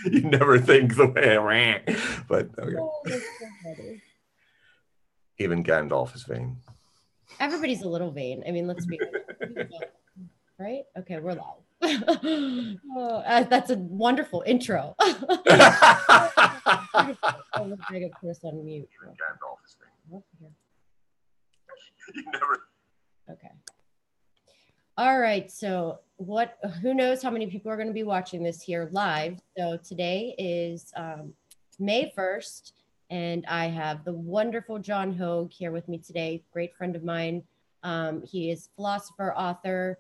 You never think the way, but okay. Oh, that's so funny. Even Gandalf is vain. Everybody's a little vain. I mean, let's be honest. Right? Okay, we're live. Oh, that's a wonderful intro. Beautiful. Oh, look, I gotta put us on mute. Even Gandalf is vain. Oh, here. You never. Okay. All right. So who knows how many people are going to be watching this here live. So today is May 1st, and I have the wonderful John Hogue here with me today, great friend of mine. He is philosopher, author,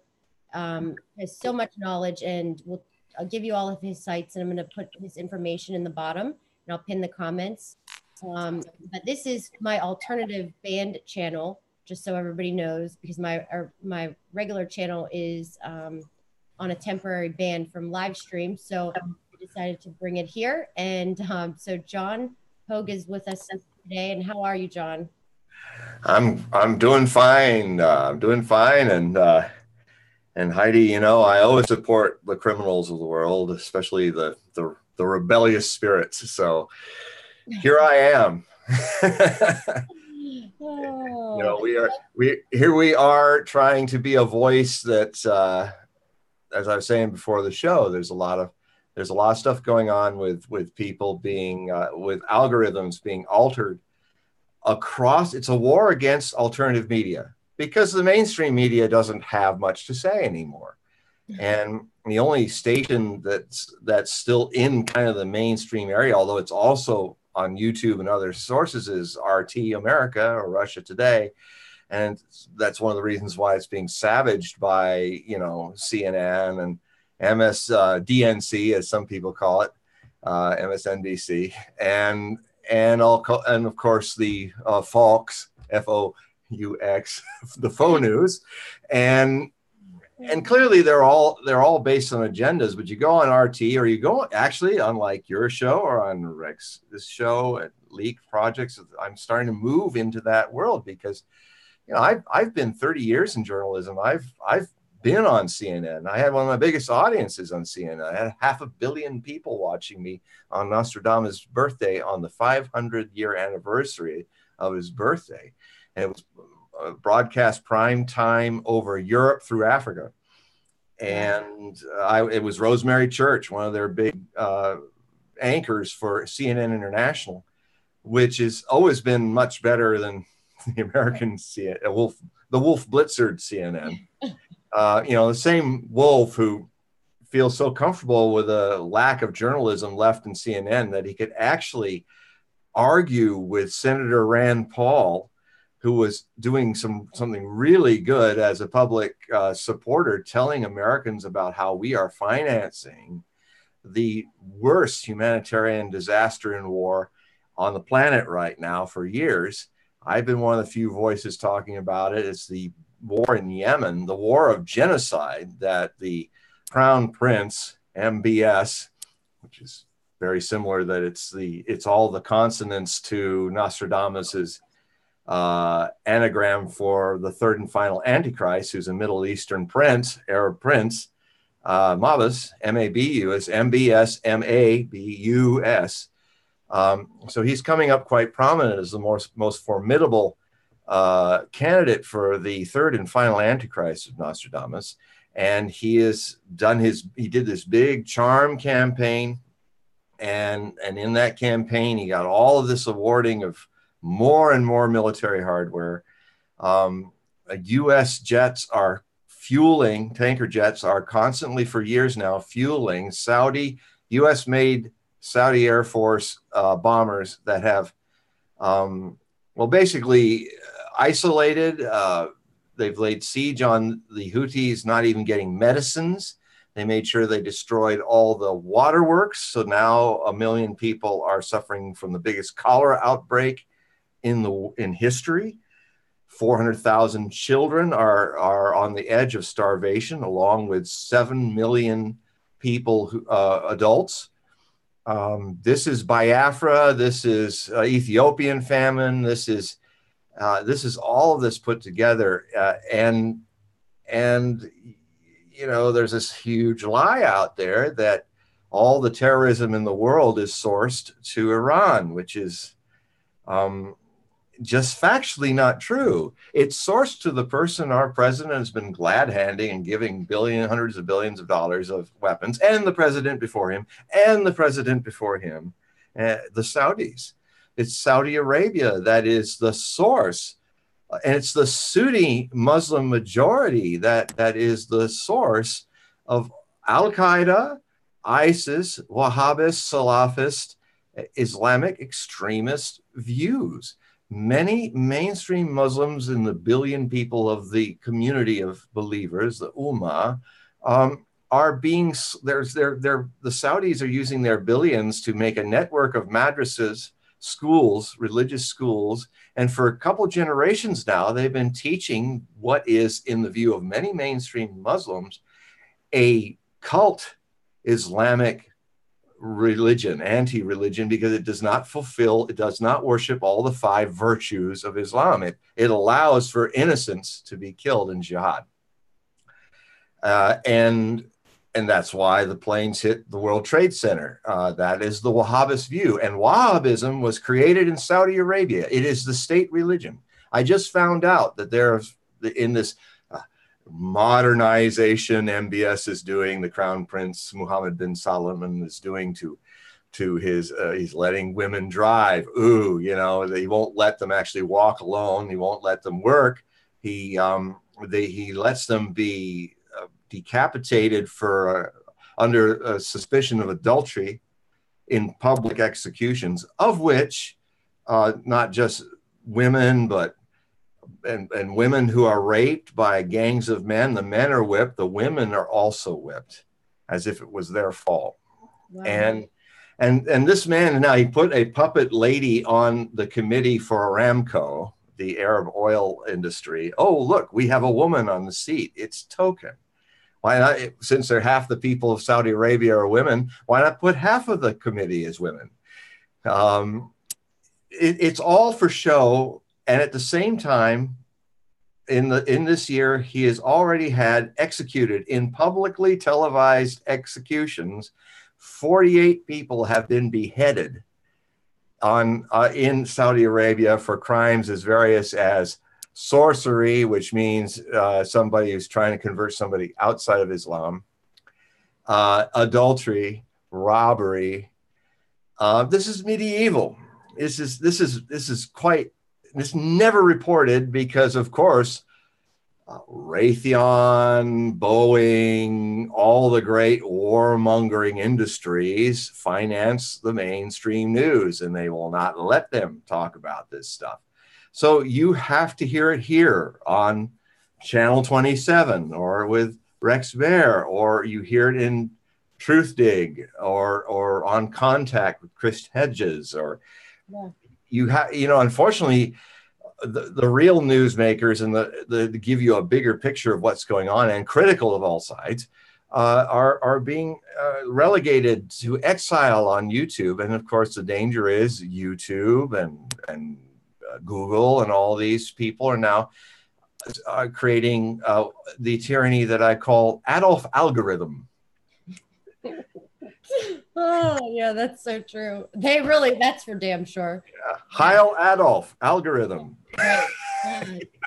has so much knowledge, and I'll give you all of his sites, and I'm going to put his information in the bottom, and I'll pin the comments. But this is my alternative band channel, just so everybody knows, because my regular channel is on a temporary ban from live stream. So I decided to bring it here. And so John Hogue is with us today. And how are you, John? I'm doing fine. I'm doing fine, and Heidi, you know, I always support the criminals of the world, especially the rebellious spirits. So here I am. Oh. You know, we are trying to be a voice that, as I was saying before the show, there's a lot of stuff going on with people being with algorithms being altered across. It's a war against alternative media because the mainstream media doesn't have much to say anymore. And the only station that's still in kind of the mainstream area, although it's also on YouTube and other sources, is RT America, or Russia Today. And that's one of the reasons why it's being savaged by, you know, CNN and MSDNC, as some people call it, MSNBC, and of course the Fox, FOUX, the faux news, and clearly they're all based on agendas. But you go on RT, or you go actually on like your show or on this show at Leak Projects. I'm starting to move into that world because, you know, I've been 30 years in journalism. I've been on CNN. I had one of my biggest audiences on CNN. I had 500 million people watching me on Nostradamus' birthday, on the 500-year anniversary of his birthday. And it was broadcast prime time over Europe through Africa. And it was Rosemary Church, one of their big anchors for CNN International, which has always been much better than the American CNN, the Wolf Blitzered CNN. You know, the same Wolf who feels so comfortable with a lack of journalism left in CNN that he could actually argue with Senator Rand Paul, who was doing something really good as a public supporter, telling Americans about how we are financing the worst humanitarian disaster and war on the planet right now for years. I've been one of the few voices talking about it. It's the war in Yemen, the war of genocide that the Crown Prince, MBS, which is very similar, that it's all the consonants to Nostradamus's anagram for the third and final Antichrist, who's a Middle Eastern prince, Arab prince, Mabus, M-A-B-U-S, MBS, M-A-B-U-S. So he's coming up quite prominent as the most formidable candidate for the third and final Antichrist of Nostradamus. And he did this big charm campaign. And in that campaign, he got all of this awarding of more and more military hardware. U.S. jets are fueling, tanker jets are constantly for years now fueling U.S.-made Saudi Air Force bombers that have, basically isolated. They've laid siege on the Houthis, not even getting medicines. They made sure they destroyed all the waterworks. So now 1 million people are suffering from the biggest cholera outbreak in history. 400,000 children are on the edge of starvation, along with 7 million people, adults. This is Biafra. This is Ethiopian famine. This is all of this put together, and you know, there's this huge lie out there that all the terrorism in the world is sourced to Iran, which is just factually not true. It's sourced to the person our president has been glad handing and giving hundreds of billions of dollars of weapons, and the president before him, and the president before him, the Saudis. It's Saudi Arabia that is the source. And it's the Sunni Muslim majority that is the source of Al-Qaeda, ISIS, Wahhabist, Salafist, Islamic extremist views. Many mainstream Muslims in the billion people of the community of believers, the Ummah, are being, the Saudis are using their billions to make a network of madrasas, schools, religious schools. And for a couple generations now, they've been teaching what is, in the view of many mainstream Muslims, a cult Islamic religion, anti-religion, because it does not worship all the 5 virtues of Islam. It allows for innocents to be killed in jihad. And that's why the planes hit the World Trade Center. That is the Wahhabist view. And Wahhabism was created in Saudi Arabia. It is the state religion. I just found out that there's, in this modernization MBS is doing, the Crown Prince Mohammed bin Salman is doing to his, he's letting women drive. Ooh, you know, he won't let them actually walk alone. He won't let them work. He lets them be decapitated for under suspicion of adultery in public executions, of which not just women, but and women who are raped by gangs of men. The men are whipped, the women are also whipped, as if it was their fault. Wow. And this man, now he put a puppet lady on the committee for Aramco, the Arab oil industry. Oh, look, we have a woman on the seat. It's token. Why not, since they're half the people of Saudi Arabia are women, why not put half of the committee as women? It's all for show. And at the same time, in this year, he has already had executed in publicly televised executions. 48 people have been beheaded in Saudi Arabia for crimes as various as sorcery, which means somebody who's trying to convert somebody outside of Islam, adultery, robbery. This is medieval. This is quite. This never reported because, of course, Raytheon, Boeing, all the great warmongering industries finance the mainstream news, and they will not let them talk about this stuff. So you have to hear it here on Channel 27 or with Rex Bear, or you hear it in Truth Dig or on Contact with Chris Hedges, or you have, unfortunately, the real newsmakers and the give you a bigger picture of what's going on and critical of all sides are being relegated to exile on YouTube. And of course, the danger is YouTube and Google and all these people are now creating the tyranny that I call Adolf algorithm. Oh, yeah, that's so true. That's for damn sure. Yeah. Heil Adolf algorithm. Right.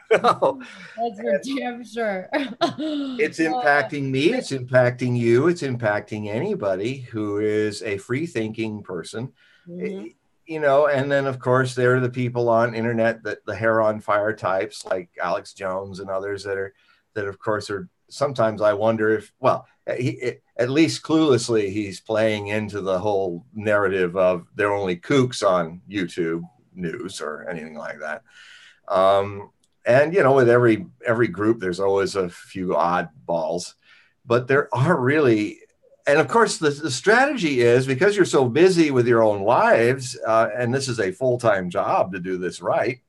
That's for damn sure. It's impacting me. It's impacting you. It's impacting anybody who is a free-thinking person. Mm-hmm. And then, of course, there are the people on internet, that the hair on fire types like Alex Jones and others that of course, are sometimes I wonder if, well, at least cluelessly, he's playing into the whole narrative of they're only kooks on YouTube news or anything like that. And, with every group, there's always a few oddballs, but there are really, and of course, the strategy is because you're so busy with your own lives, and this is a full-time job to do this right.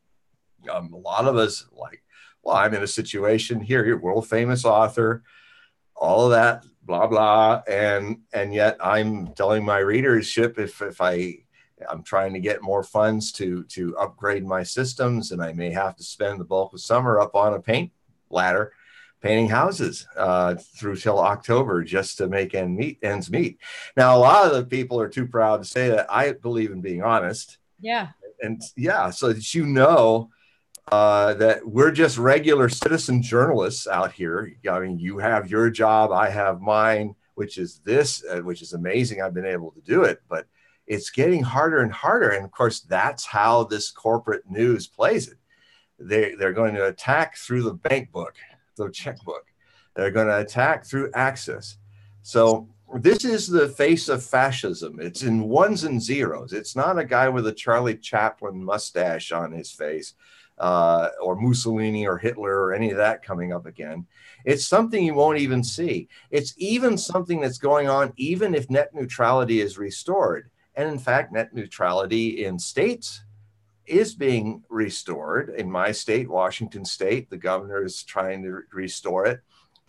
A lot of us I'm in a situation here, you're a world famous author, all of that, blah, blah. And yet I'm telling my readership, if I'm trying to get more funds to upgrade my systems, and I may have to spend the bulk of summer up on a paint ladder, painting houses through till October just to make ends meet. Now, a lot of the people are too proud to say that. I believe in being honest. Yeah. And yeah, so that you know that we're just regular citizen journalists out here. I mean, you have your job, I have mine, which is this, which is amazing. I've been able to do it, but it's getting harder and harder. And of course, that's how this corporate news plays it. They're going to attack through the bank book, the checkbook. They're going to attack through access. So this is the face of fascism. It's in ones and zeros. It's not a guy with a Charlie Chaplin mustache on his face, or Mussolini or Hitler or any of that coming up again. It's something you won't even see. It's even something that's going on even if net neutrality is restored. And in fact, net neutrality in states is being restored. In my state, Washington State, the governor is trying to restore it.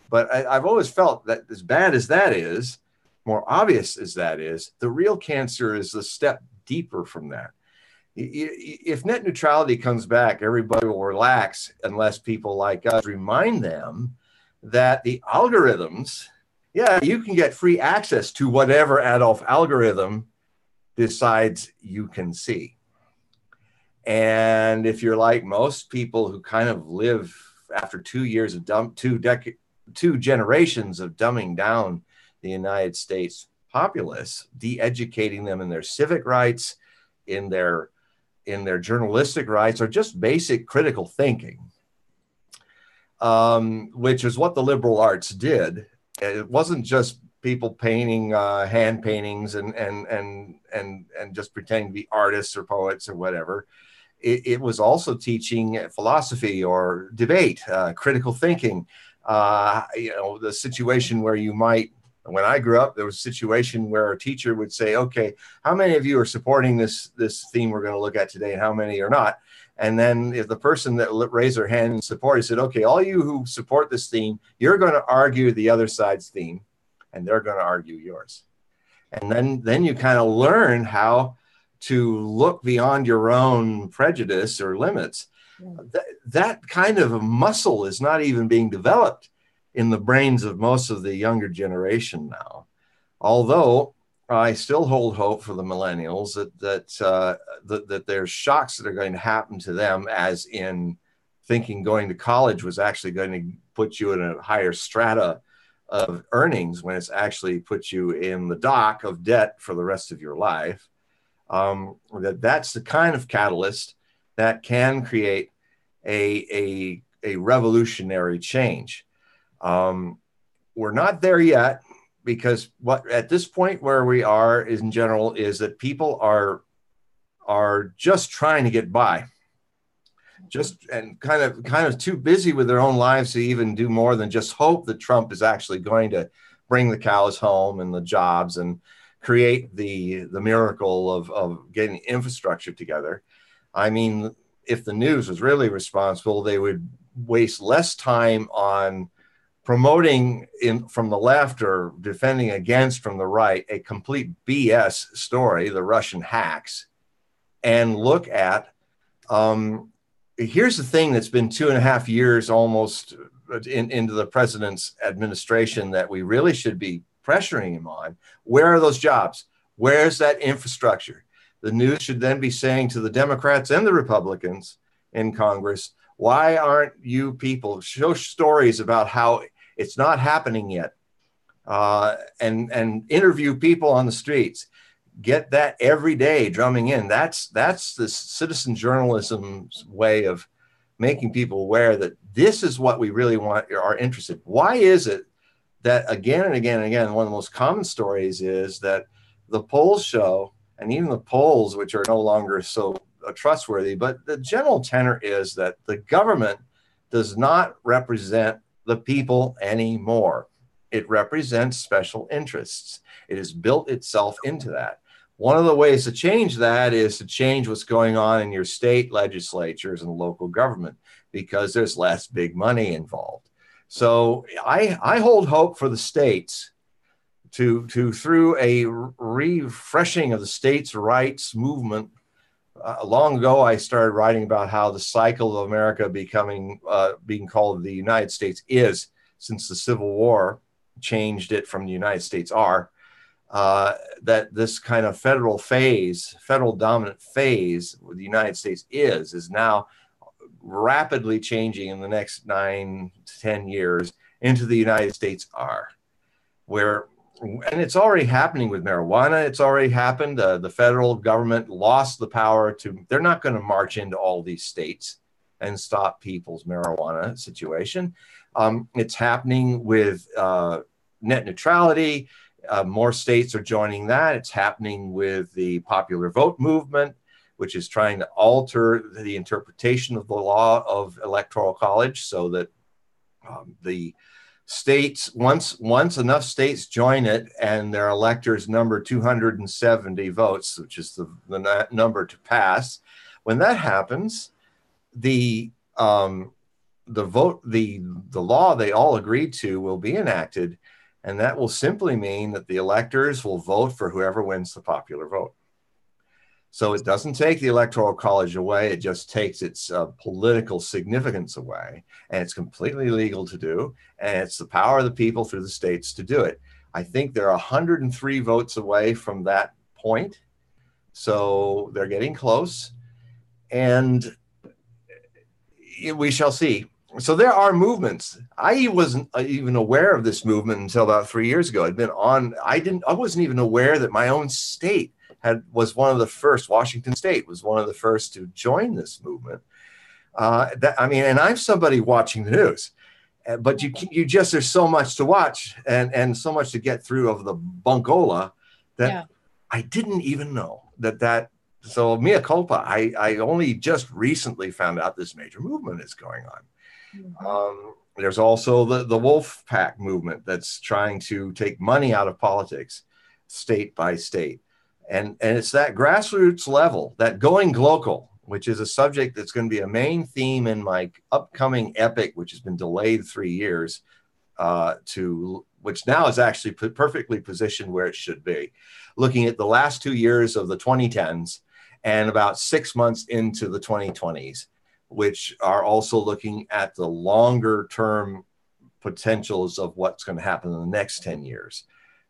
But I've always felt that as bad as that is, more obvious as that is, the real cancer is a step deeper from that. If net neutrality comes back, everybody will relax unless people like us remind them that the algorithms, yeah, you can get free access to whatever Adolf algorithm decides you can see. And if you're like most people who kind of live after 2 years of two generations of dumbing down the United States populace, de-educating them in their civic rights, in their journalistic rights, or just basic critical thinking, which is what the liberal arts did. It wasn't just people painting hand paintings and just pretending to be artists or poets or whatever. It was also teaching philosophy or debate, critical thinking. The situation where you might, when I grew up, there was a situation where a teacher would say, okay, how many of you are supporting this theme we're going to look at today and how many are not? And then if the person that raised their hand in support, he said, okay, all you who support this theme, you're going to argue the other side's theme and they're going to argue yours. And then you kind of learn how to look beyond your own prejudice or limits. Yeah. That kind of a muscle is not even being developed in the brains of most of the younger generation now. Although I still hold hope for the millennials that there's shocks that are going to happen to them, as in thinking going to college was actually going to put you in a higher strata of earnings when it's actually put you in the dock of debt for the rest of your life. That's the kind of catalyst that can create a revolutionary change. We're not there yet, because what at this point where we are in general is that people are just trying to get by, and kind of too busy with their own lives to even do more than just hope that Trump is actually going to bring the cows home and the jobs and create the miracle of getting infrastructure together. I mean, if the news was really responsible, they would waste less time on promoting from the left or defending against from the right a complete BS story, the Russian hacks, and look at, here's the thing that's been 2.5 years almost into the president's administration that we really should be pressuring him on. Where are those jobs? Where's that infrastructure? The news should then be saying to the Democrats and the Republicans in Congress, why aren't you people show stories about how it's not happening yet, and interview people on the streets. Get that every day drumming in. That's the citizen journalism's way of making people aware that this is what we really are interested. Why is it that again and again and again, one of the most common stories is that the polls show, and even the polls, which are no longer so trustworthy, but the general tenor is that the government does not represent the people anymore. It represents special interests. It has built itself into that. One of the ways to change that is to change what's going on in your state legislatures and local government, because there's less big money involved. So I hold hope for the states to through a refreshing of the states' rights movement. Long ago, I started writing about how the cycle of America being called the United States is since the Civil War changed it from the United States are, that this kind of federal dominant phase where the United States is now rapidly changing in the next 9 to 10 years into the United States are, and it's already happening with marijuana. It's already happened. The federal government lost the power they're not going to march into all these states and stop people's marijuana situation. It's happening with net neutrality. More states are joining that. It's happening with the popular vote movement, which is trying to alter the interpretation of the law of electoral college so that the states, once enough states join it and their electors number 270 votes, which is the number to pass, when that happens, the law they all agreed to will be enacted, and that will simply mean that the electors will vote for whoever wins the popular vote. So it doesn't take the Electoral College away. It just takes its political significance away. And it's completely legal to do. And it's the power of the people through the states to do it. I think they're 103 votes away from that point. So they're getting close. And we shall see. So there are movements. I wasn't even aware of this movement until about 3 years ago. I wasn't even aware that my own state was one of the first. Washington State was one of the first to join this movement. And I'm somebody watching the news, but there's so much to watch and so much to get through of the bunkola that I didn't even know that. So mea culpa. I only just recently found out this major movement is going on. Mm-hmm. There's also the Wolf Pack movement that's trying to take money out of politics, state by state. And it's that grassroots level, that going global, which is a subject that's going to be a main theme in my upcoming epic, which has been delayed 3 years, which now is actually perfectly positioned where it should be. Looking at the last 2 years of the 2010s and about 6 months into the 2020s, which are also looking at the longer term potentials of what's going to happen in the next 10 years.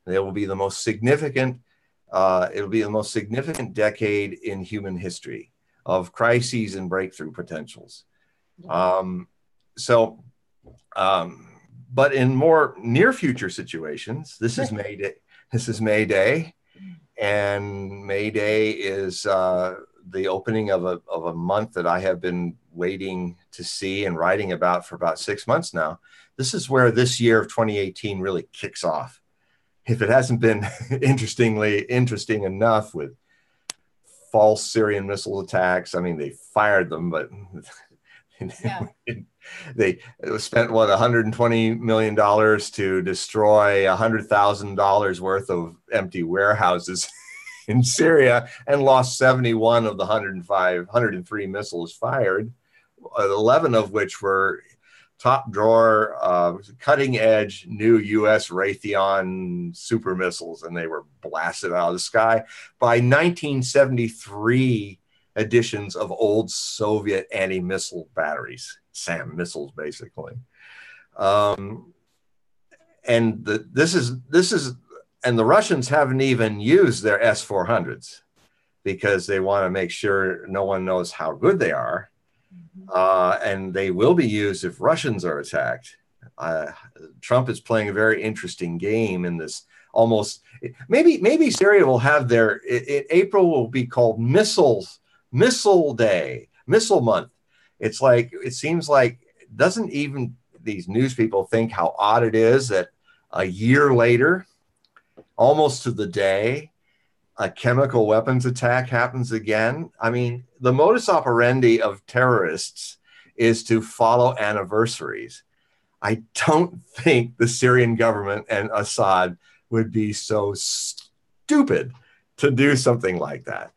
They will be the most significant. It'll be the most significant decade in human history of crises and breakthrough potentials. But in more near future situations, this is May Day. This is May Day, and May Day is the opening of a month that I have been waiting to see and writing about for about 6 months now. This is where this year of 2018 really kicks off. If it hasn't been interesting enough with false Syrian missile attacks, I mean, they fired them, but they spent $120 million to destroy $100,000 worth of empty warehouses in Syria and lost 71 of the 103 missiles fired, 11 of which were top drawer, cutting edge new US Raytheon super missiles, and they were blasted out of the sky by 1973 editions of old Soviet anti-missile batteries, SAM missiles, basically. And the Russians haven't even used their S-400s because they want to make sure no one knows how good they are. And they will be used if Russians are attacked. Trump is playing a very interesting game in this. Maybe Syria will have April will be called Missile Day, Missile Month. It seems like doesn't even these news people think how odd it is that a year later, almost to the day, a chemical weapons attack happens again. I mean, the modus operandi of terrorists is to follow anniversaries. I don't think the Syrian government and Assad would be so stupid to do something like that.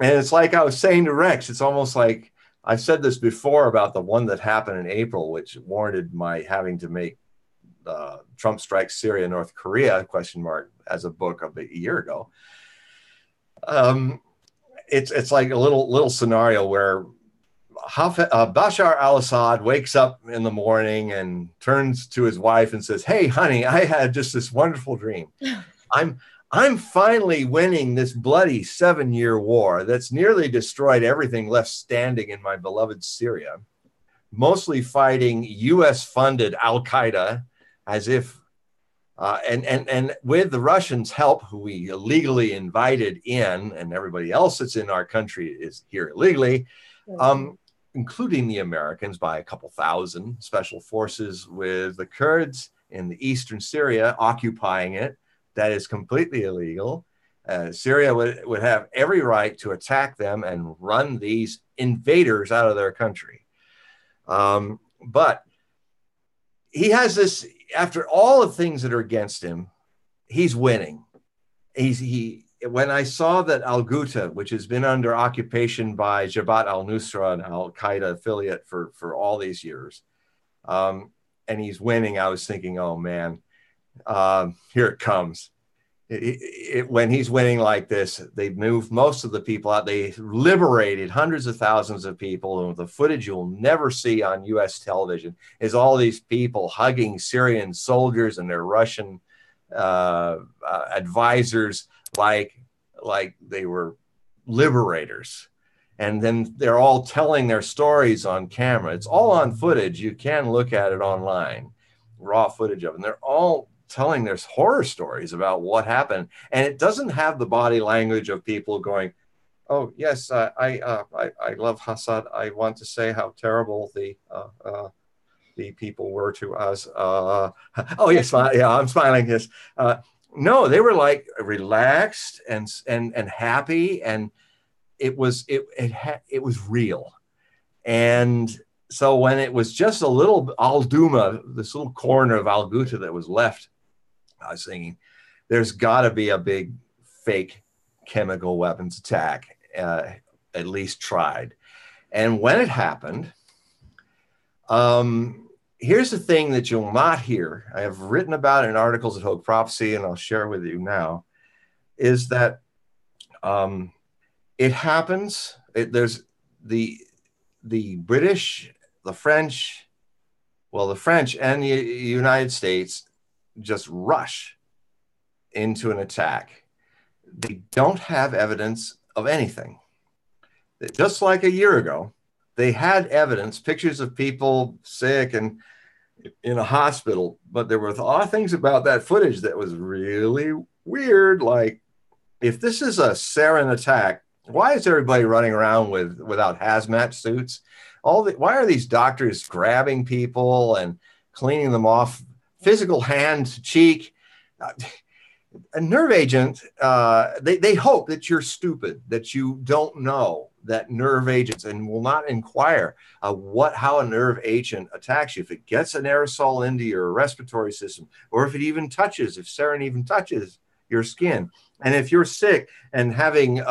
And it's like I was saying to Rex, it's almost like I've said this before about the one that happened in April, which warranted my having to make Trump Strikes Syria, North Korea, ? As a book of a year ago. It's like a little scenario where Bashar al-Assad wakes up in the morning and turns to his wife and says, "Hey, honey, I had just this wonderful dream. I'm finally winning this bloody 7-year war that's nearly destroyed everything left standing in my beloved Syria, mostly fighting U.S.-funded Al-Qaeda, as if, and with the Russians' help, who we illegally invited in, and everybody else that's in our country is here illegally, including the Americans by a couple thousand, special forces with the Kurds in the eastern Syria occupying it. That is completely illegal. Syria would have every right to attack them and run these invaders out of their country. But he has this, after all the things that are against him, he's winning. When I saw that Al-Ghouta, which has been under occupation by Jabhat al-Nusra, an Al-Qaeda affiliate for all these years, and he's winning, I was thinking, oh man, here it comes. When he's winning like this, they moved most of the people out. They liberated hundreds of thousands of people. And the footage you'll never see on U.S. television is all these people hugging Syrian soldiers and their Russian advisors like they were liberators. And then they're all telling their stories on camera. It's all on footage. You can look at it online, raw footage of it. And they're all telling their horror stories about what happened. And it doesn't have the body language of people going, oh, yes, I love Assad. I want to say how terrible the people were to us. Oh, yes, yeah, I'm smiling. Yes. No, they were like relaxed and happy. And it was real. And so when it was just a little Al-Duma, this little corner of Al-Ghouta that was left, I was thinking, there's got to be a big fake chemical weapons attack, at least tried. And when it happened, here's the thing that you'll not hear. I have written about it in articles at Hogue Prophecy, and I'll share with you now, is that it happens. There's the British, the French and the United States just rush into an attack. They don't have evidence of anything. Just like a year ago, they had evidence, pictures of people sick and in a hospital, but there were a lot of things about that footage that was really weird. Like, if this is a sarin attack, why is everybody running around without hazmat suits? Why are these doctors grabbing people and cleaning them off, physical hand to cheek? A nerve agent, they hope that you're stupid, that you don't know that nerve agents, and will not inquire how a nerve agent attacks you. If it gets an aerosol into your respiratory system, or if sarin even touches your skin. And if you're sick and having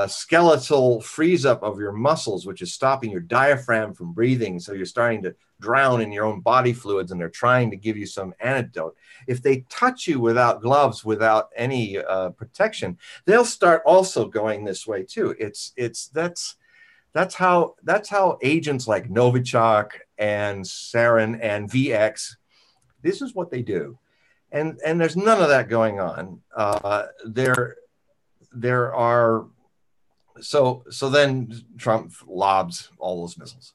skeletal freeze up of your muscles, which is stopping your diaphragm from breathing, so you're starting to drown in your own body fluids, and they're trying to give you some antidote. If they touch you without gloves, without any protection, they'll start also going this way too. That's how agents like Novichok and sarin and VX, this is what they do. And there's none of that going on. There are. So then Trump lobs all those missiles.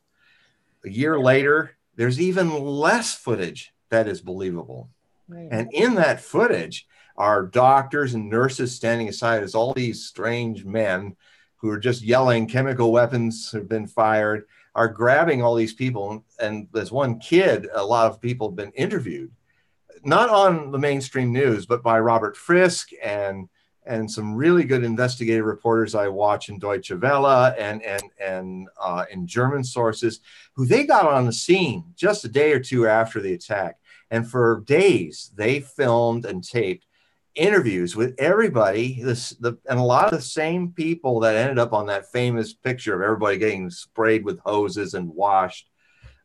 A year later, there's even less footage that is believable. Right. And in that footage are doctors and nurses standing aside as all these strange men who are just yelling chemical weapons have been fired, are grabbing all these people. And there's one kid, a lot of people have been interviewed, not on the mainstream news, but by Robert Frisk and some really good investigative reporters I watch in Deutsche Welle and in German sources, who they got on the scene just a day or two after the attack. And for days, they filmed and taped interviews with everybody, and a lot of the same people that ended up on that famous picture of everybody getting sprayed with hoses and washed.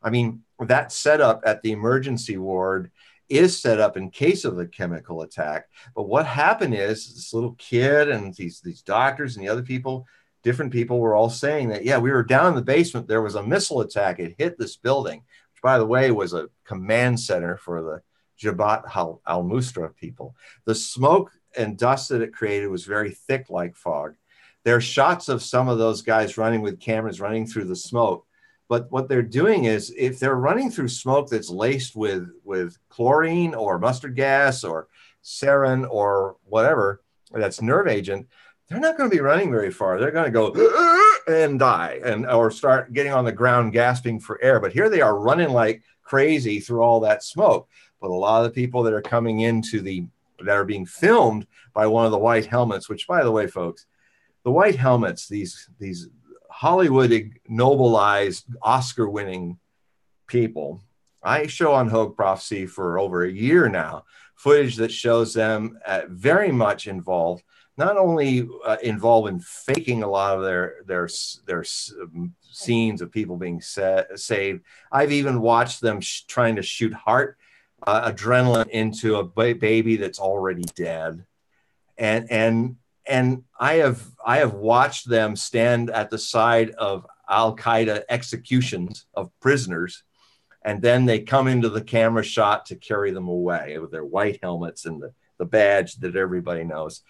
I mean, that setup at the emergency ward is set up in case of a chemical attack. But what happened is this little kid and these doctors and the other people, different people were all saying that, yeah, we were down in the basement. There was a missile attack. It hit this building, which, by the way, was a command center for the Jabhat al-Nusra people. The smoke and dust that it created was very thick, like fog. There are shots of some of those guys running with cameras running through the smoke. But what they're doing is, if they're running through smoke that's laced with chlorine or mustard gas or sarin or whatever, that's nerve agent, they're not going to be running very far. They're going to go and die, or start getting on the ground gasping for air. But here they are running like crazy through all that smoke. But a lot of the people that are coming into that are being filmed by one of the white helmets, which, by the way, folks, the white helmets, these Hollywood nobilized Oscar-winning people, I show on Hogue Prophecy for over a year now footage that shows them very much involved, not only involved in faking a lot of their scenes of people being saved. I've even watched them trying to shoot heart adrenaline into a baby that's already dead, and I have watched them stand at the side of Al-Qaeda executions of prisoners, and then they come into the camera shot to carry them away with their white helmets and the badge that everybody knows.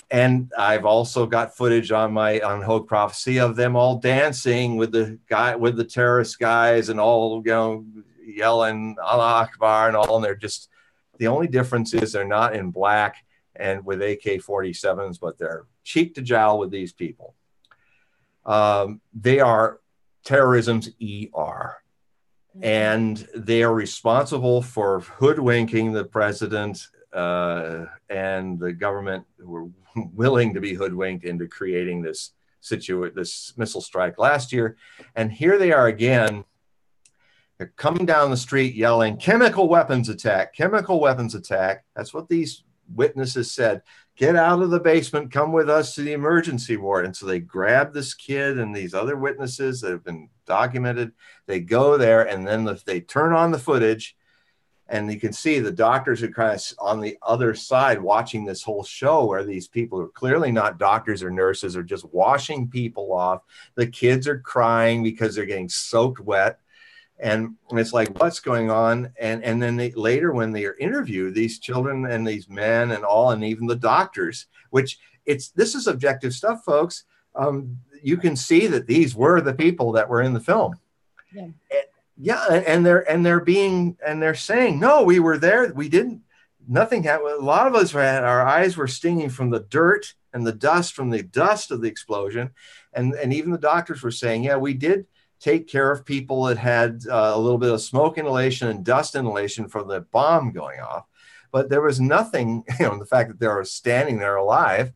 And I've also got footage on Hogue Prophecy of them all dancing with the terrorist guys, and all, yelling Allah Akbar and all. And they're just, the only difference is they're not in black and with AK-47s, but they're cheek to jowl with these people. They are terrorism's ER. And they are responsible for hoodwinking the president and the government, who were willing to be hoodwinked into creating this missile strike last year. And here they are again. They're coming down the street yelling, chemical weapons attack, chemical weapons attack. That's what these witnesses said. Get out of the basement, come with us to the emergency ward. And so they grab this kid and these other witnesses that have been documented. They go there, and then they turn on the footage, and you can see the doctors are kind of on the other side watching this whole show, where these people are clearly not doctors or nurses, are just washing people off. The kids are crying because they're getting soaked wet. And it's like, what's going on? And then later, when they are interviewed, these children and these men and all, and even the doctors, this is objective stuff, folks. You can see that these were the people that were in the film. Yeah. And they're saying, no, we were there. We didn't, nothing happened. A lot of us our eyes were stinging from the dirt and the dust from the dust of the explosion. And even the doctors were saying, yeah, we did take care of people that had a little bit of smoke inhalation and dust inhalation from the bomb going off. But there was nothing, the fact that they were standing there alive,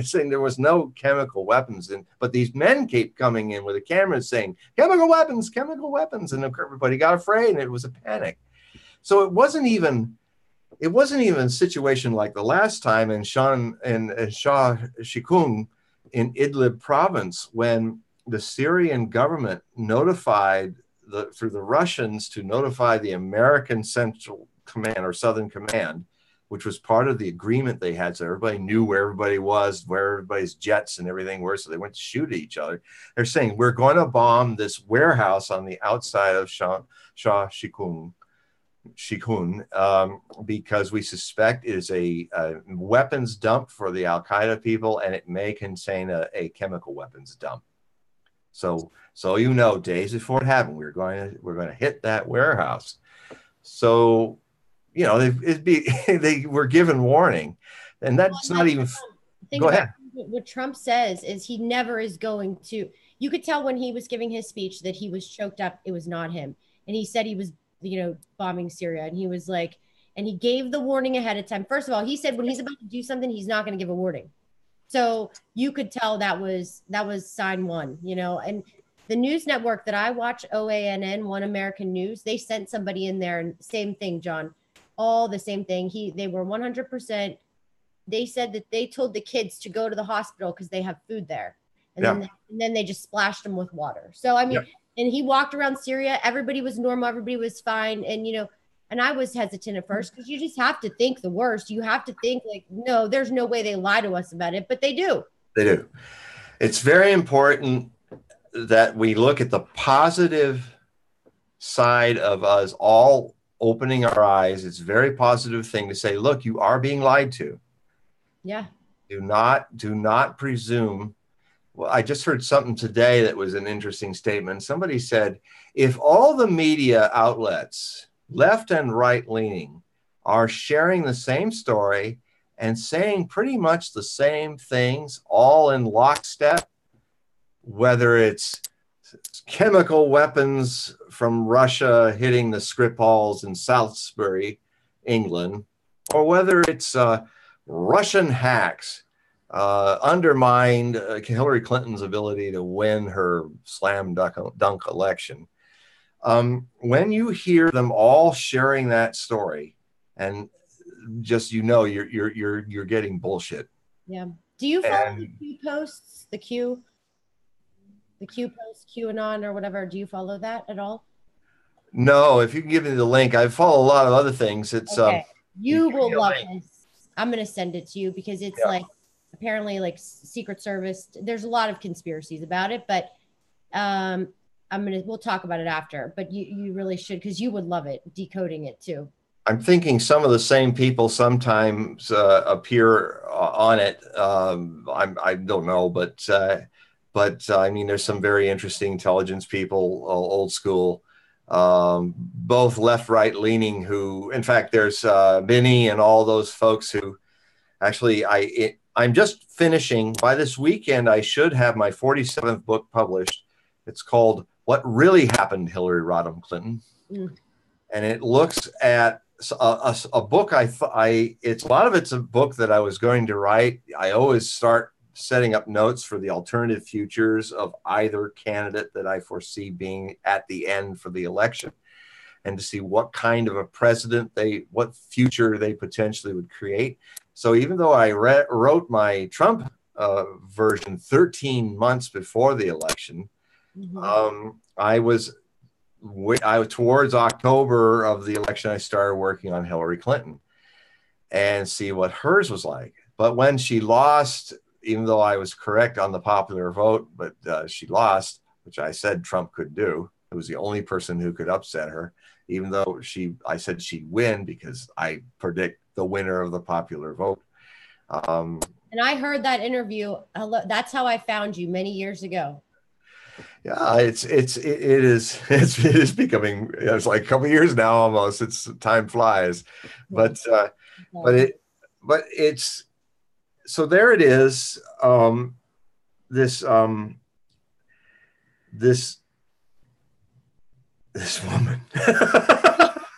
saying there was no chemical weapons. But these men keep coming in with a camera saying, chemical weapons, and everybody got afraid, and it was a panic. So it wasn't even a situation like the last time in Shah Shikung in Idlib province, when the Syrian government notified through the Russians to notify the American Central Command or Southern Command, which was part of the agreement they had. So everybody knew where everybody was, where everybody's jets and everything were. So they went to shoot at each other. They're saying, we're going to bomb this warehouse on the outside of Shah Shikun, because we suspect it is a weapons dump for the Al-Qaeda people, and it may contain a chemical weapons dump. So days before it happened, we're going to hit that warehouse. So, they were given warning, and that's not even. Go ahead. What Trump says is he never is going to. You could tell when he was giving his speech that he was choked up. It was not him, and he said he was, bombing Syria, and he was like, and he gave the warning ahead of time. First of all, he said when he's about to do something, he's not going to give a warning. So you could tell that was sign one, and the news network that I watch, OANN, One American News, they sent somebody in there, and same thing, John, all the same thing. They were 100%. They said that they told the kids to go to the hospital because they have food there. And then they just splashed them with water. So, I mean, and he walked around Syria. Everybody was normal. Everybody was fine. And, and I was hesitant at first because you just have to think the worst. You have to think like, no, there's no way they lie to us about it, but they do. They do. It's very important that we look at the positive side of us all opening our eyes. It's a very positive thing to say, look, you are being lied to. Yeah. Do not presume. Well, I just heard something today that was an interesting statement. Somebody said, if all the media outlets, left and right leaning, are sharing the same story and saying pretty much the same things, all in lockstep, whether it's chemical weapons from Russia hitting the Skripals in Salisbury, England, or whether it's Russian hacks undermined Hillary Clinton's ability to win her slam dunk election. When you hear them all sharing that story, and just you're getting bullshit. Yeah. Do you follow the Q posts, the Q post, QAnon or whatever? Do you follow that at all? No, if you can give me the link, I follow a lot of other things. It's okay. You will love this. I'm gonna send it to you because it's like apparently like Secret Service. There's a lot of conspiracies about it, but we'll talk about it after. But you really should, because you would love it, decoding it too. I'm thinking some of the same people sometimes appear on it. I don't know, but I mean, there's some very interesting intelligence people, old school, both left, right leaning, who, in fact, there's Binny and all those folks who actually, I'm just finishing by this weekend. I should have my 47th book published. It's called What Really Happened, Hillary Rodham Clinton. And it looks at a book. It's a lot of it's a book that I was going to write. I always start setting up notes for the alternative futures of either candidate that I foresee being at the end for the election, and to see what kind of a president what future they potentially would create. So even though I wrote my Trump version 13 months before the election, I was towards October of the election, I started working on Hillary Clinton and see what hers was like. But when she lost, even though I was correct on the popular vote, but she lost, which I said Trump could do. It was the only person who could upset her, even though I said she'd win because I predict the winner of the popular vote. And I heard that interview. That's how I found you many years ago. Yeah, it is becoming, it's like a couple of years now almost. It's time flies, but it's, so there it is. This woman.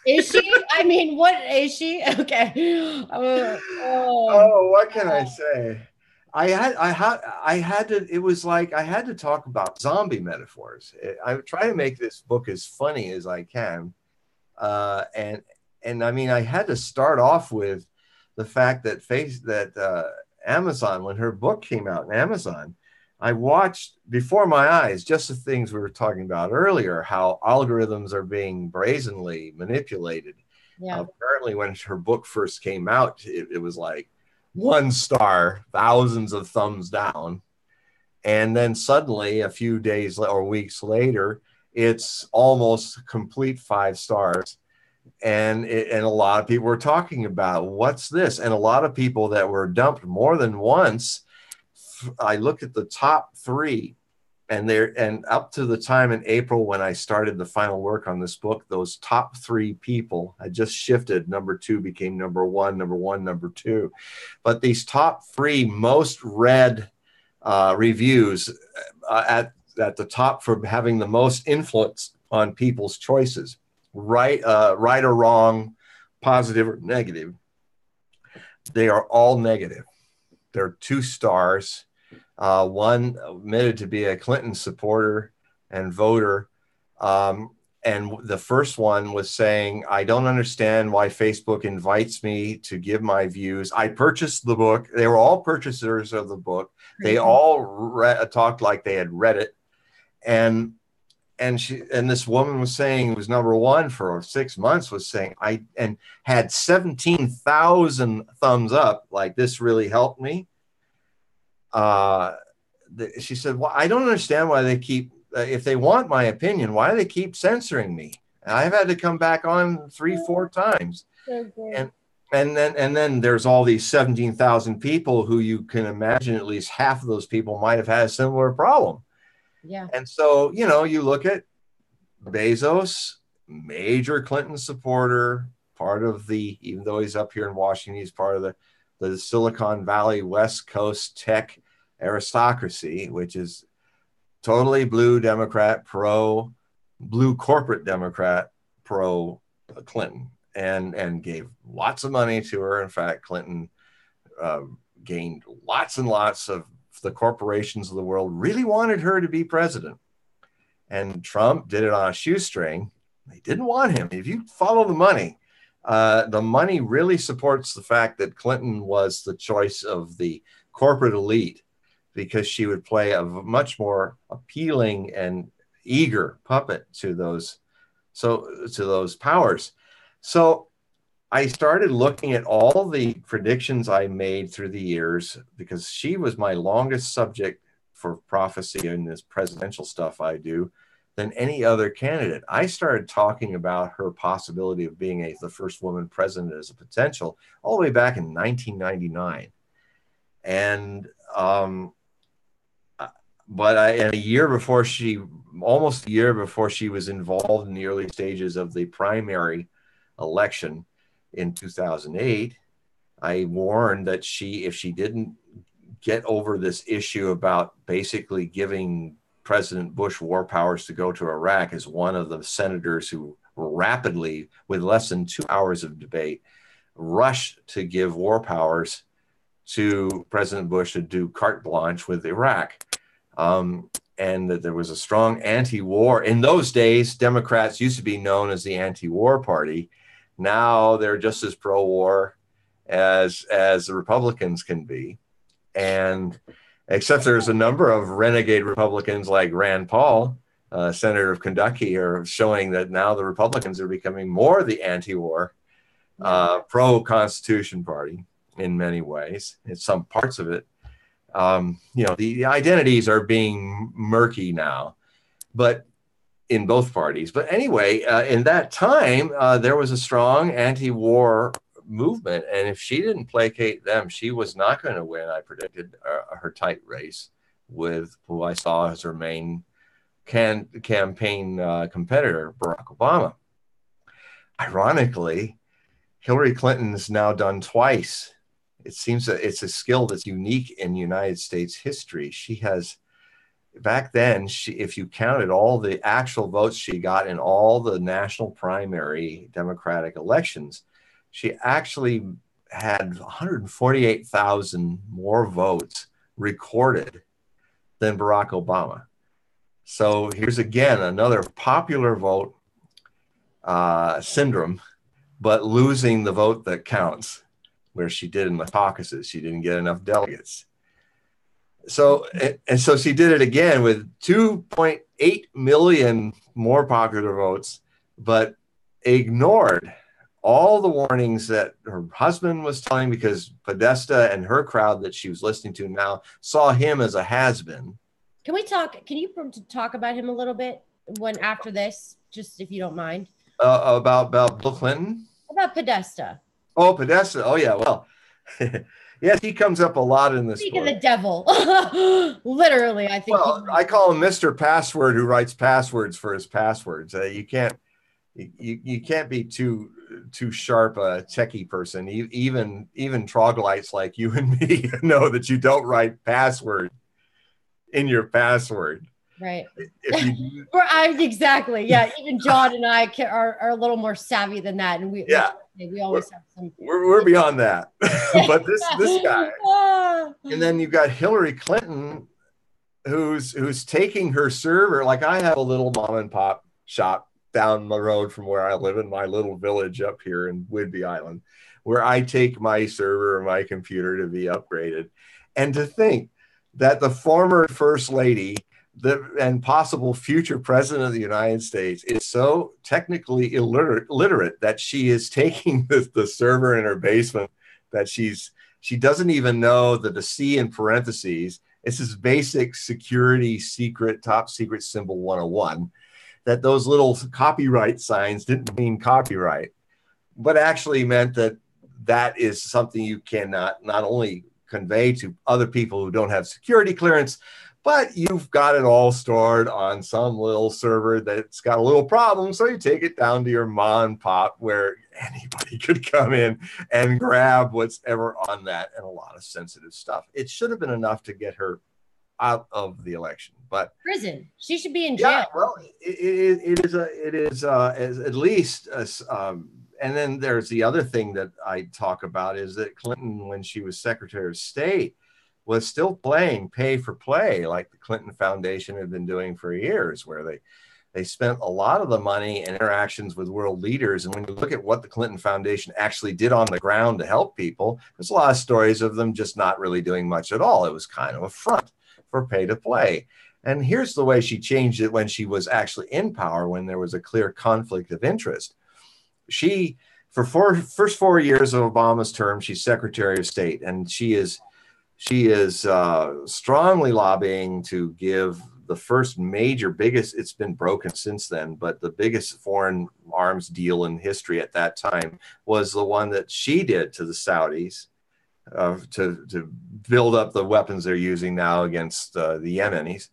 Is she? I mean, what is she? Okay. What can I say? I had to, it was like I had to talk about zombie metaphors. I try to make this book as funny as I can. And I mean, I had to start off with the fact that Amazon, when her book came out in Amazon, I watched before my eyes just the things we were talking about earlier, how algorithms are being brazenly manipulated. Yeah. Apparently, when her book first came out, it was like 1 star, thousands of thumbs down. And then suddenly, a few days or weeks later, it's almost complete 5 stars. And a lot of people were talking about, what's this? And a lot of people that were dumped more than once. I looked at the top 3, and up to the time in April when I started the final work on this book, those top 3 people had just shifted. Number 2 became number 1, number 1, number 2. But these top 3 most read reviews at the top for having the most influence on people's choices, right or wrong, positive or negative. They are all negative. They're 2 stars. One admitted to be a Clinton supporter and voter. And the first one was saying, I don't understand why Facebook invites me to give my views. I purchased the book. They were all purchasers of the book. They all talked like they had read it. And this woman was saying, it was number 1 for 6 months, was saying, and had 17,000 thumbs up, like, this really helped me. she said, well, I don't understand why they keep, if they want my opinion, why do they keep censoring me? And I've had to come back on 3-4 times. So And then there's all these 17,000 people who you can imagine at least half of those people might have had a similar problem. yeah. And so, you know, you look at Bezos, major Clinton supporter, part of the, even though he's up here in Washington, he's part of the Silicon Valley West Coast tech aristocracy, which is totally blue Democrat, pro blue corporate Democrat, pro Clinton, and gave lots of money to her. In fact, Clinton gained lots and lots of the corporations of the world really wanted her to be president. And Trump did it on a shoestring. They didn't want him. If you follow the money really supports the fact that Clinton was the choice of the corporate elite because she would play a much more appealing and eager puppet to those powers. So I started looking at all the predictions I made through the years because she was my longest subject for prophecy in this presidential stuff I do than any other candidate. I started talking about her possibility of being the first woman president as a potential all the way back in 1999. And almost a year before she was involved in the early stages of the primary election in 2008, I warned that if she didn't get over this issue about basically giving President Bush war powers to go to Iraq as one of the senators who rapidly, with less than 2 hours of debate, rushed to give war powers to President Bush to do carte blanche with Iraq. And that there was a strong anti-war. In those days, Democrats used to be known as the anti-war party. Now they're just as pro-war as the Republicans can be. And except there's a number of renegade Republicans like Rand Paul, Senator of Kentucky, are showing that now the Republicans are becoming more the anti-war, pro-Constitution party in many ways, in some parts of it. The identities are being murky now, but in both parties. But anyway, in that time, there was a strong anti-war movement. And if she didn't placate them, she was not going to win. I predicted her tight race with who I saw as her main campaign competitor, Barack Obama. Ironically, Hillary Clinton's now done twice. It seems that it's a skill that's unique in United States history. She has, back then, if you counted all the actual votes she got in all the national primary Democratic elections, she actually had 148,000 more votes recorded than Barack Obama. So here's again another popular vote syndrome, but losing the vote that counts, where she did in the caucuses. She didn't get enough delegates. So she did it again with 2.8 million more popular votes, but ignored all the warnings that her husband was telling, because Podesta and her crowd that she was listening to now saw him as a has-been. Can you talk about him a little bit after this, just if you don't mind? About Bill Clinton? About Podesta. Oh, Podesta. Oh, yeah. Well, yes, he comes up a lot in this Speak of book. the devil. Literally, I think. Well, I call him Mr. Password, who writes passwords for his passwords. You can't be too sharp a techie person. Even troglodytes like you and me know that you don't write password in your password. Right. If you exactly. Yeah. Even John and I are a little more savvy than that. And we always have some. We're beyond that. But this guy. And then you've got Hillary Clinton, who's taking her server. Like, I have a little mom and pop shop down the road from where I live in my little village up here in Whidbey Island, where I take my server and my computer to be upgraded. And to think that the former first lady and possible future president of the United States is so technically illiterate that she is taking the server in her basement that she's She doesn't even know that the C in parentheses, this is basic security secret, top secret symbol 101, that those little copyright signs didn't mean copyright, but actually meant that that is something you cannot not only convey to other people who don't have security clearance, but you've got it all stored on some little server that's got a little problem. So you take it down to your mom and pop where anybody could come in and grab what's ever on that, and a lot of sensitive stuff. It should have been enough to get her out of the election, but prison. She should be in jail. yeah, well, it is at least and then there's the other thing that I talk about is that Clinton, when she was Secretary of State, was still playing pay for play like the Clinton Foundation had been doing for years, where they spent a lot of the money and interactions with world leaders. And when you look at what the Clinton Foundation actually did on the ground to help people, there's a lot of stories of them just not really doing much at all. It was kind of a front for pay to play. And here's the way she changed it when she was actually in power, when there was a clear conflict of interest. She, for first 4 years of Obama's term, she's Secretary of State, and she is strongly lobbying to give the first major, biggest, it's been broken since then, but the biggest foreign arms deal in history at that time was the one that she did to the Saudis to build up the weapons they're using now against the Yemenis,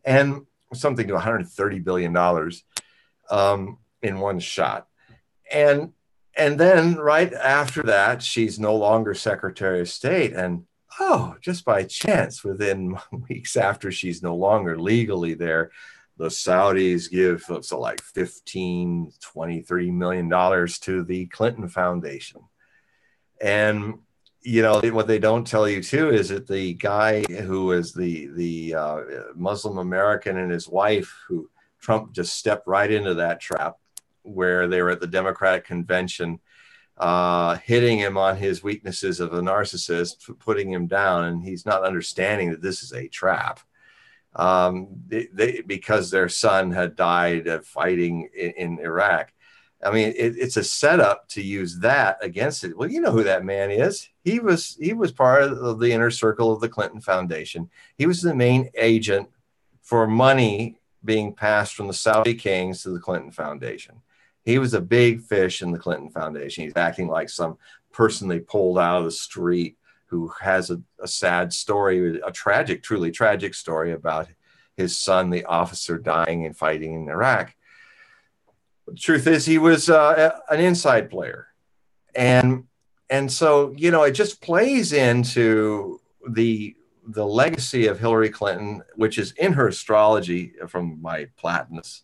and something to $130 billion in one shot. And then right after that, she's no longer Secretary of State. And just by chance, within weeks after she's no longer legally there, the Saudis give like $15, $20, $30 million to the Clinton Foundation. And, you know, what they don't tell you too is that the guy who is the Muslim American and his wife, who Trump just stepped right into that trap, where they were at the Democratic convention, hitting him on his weaknesses of a narcissist, putting him down, and he's not understanding that this is a trap. Because their son had died fighting in Iraq. I mean, it's a setup to use that against it. Well, you know who that man is. He was part of the inner circle of the Clinton Foundation. He was the main agent for money being passed from the Saudi kings to the Clinton Foundation. He was a big fish in the Clinton Foundation. He's acting like some person they pulled out of the street who has a sad story, a tragic, truly tragic story about his son, the officer, dying and fighting in Iraq. The truth is, he was an inside player. And so, you know, it just plays into the legacy of Hillary Clinton, which is in her astrology from my Platonist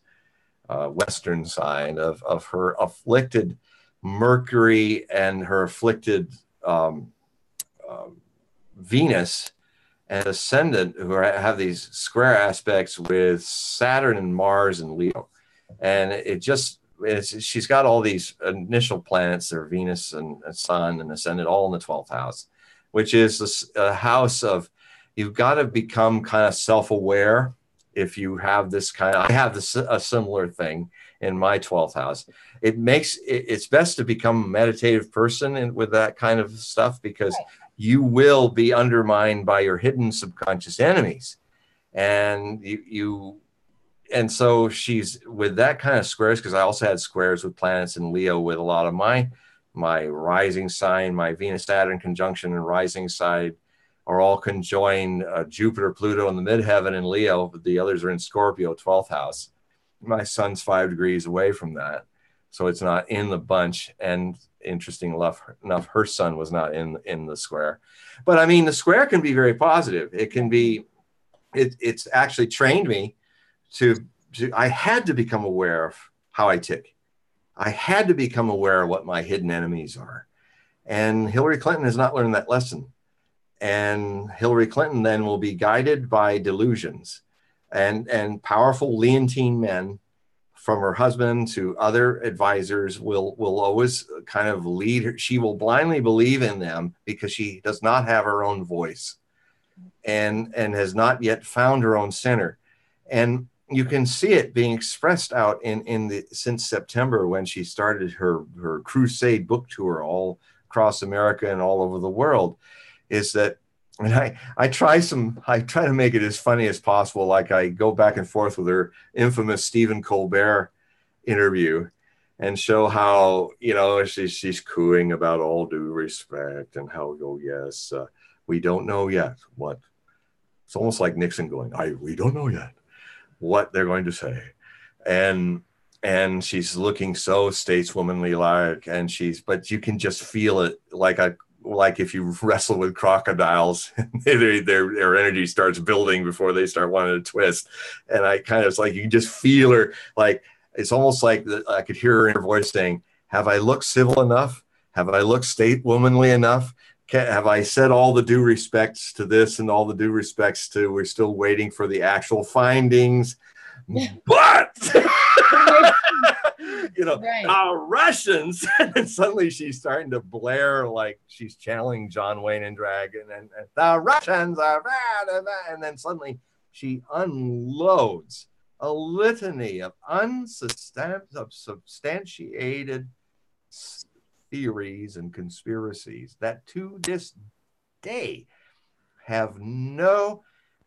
Western side of her afflicted Mercury and her afflicted Venus and ascendant, who have these square aspects with Saturn and Mars and Leo. And she's got all these initial planets, they're Venus and Sun and ascendant, all in the 12th house, which is a house of, you've got to become kind of self-aware. If you have this kind of, I have a similar thing in my 12th house. It's best to become a meditative person with that kind of stuff, because you will be undermined by your hidden subconscious enemies. And and so she's with that kind of squares, because I also had squares with planets in Leo with a lot of my rising sign, my Venus Saturn conjunction and rising side are all conjoined Jupiter, Pluto in the midheaven in Leo, but the others are in Scorpio, 12th house. My son's 5 degrees away from that, so it's not in the bunch. And interesting enough, her son was not in the square. But I mean, the square can be very positive. It can be, it's actually trained me to I had to become aware of how I tick. I had to become aware of what my hidden enemies are. And Hillary Clinton has not learned that lesson. And Hillary Clinton then will be guided by delusions and powerful Leontine men, from her husband to other advisors, will always kind of lead her. She will blindly believe in them because she does not have her own voice and has not yet found her own center. And you can see it being expressed out since September, when she started her crusade book tour all across America and all over the world, is that, and I try to make it as funny as possible. Like I go back and forth with her infamous Stephen Colbert interview and show how, you know, she's cooing about all due respect and how, oh, yes, we don't know yet what. It's almost like Nixon going, we don't know yet what they're going to say. And she's looking so stateswomanly like, but you can just feel it like if you wrestle with crocodiles, their energy starts building before they start wanting to twist. And it's like, you can just feel her, like, it's almost like I could hear her in her voice saying, have I looked civil enough? Have I looked stateswomanly enough? Have I said all the due respects to this and all the due respects to, we're still waiting for the actual findings. But, you know, right. Russians, and suddenly she's starting to blare like she's channeling John Wayne in drag, and the Russians are bad, and then suddenly she unloads a litany of unsubstantiated theories and conspiracies that to this day have no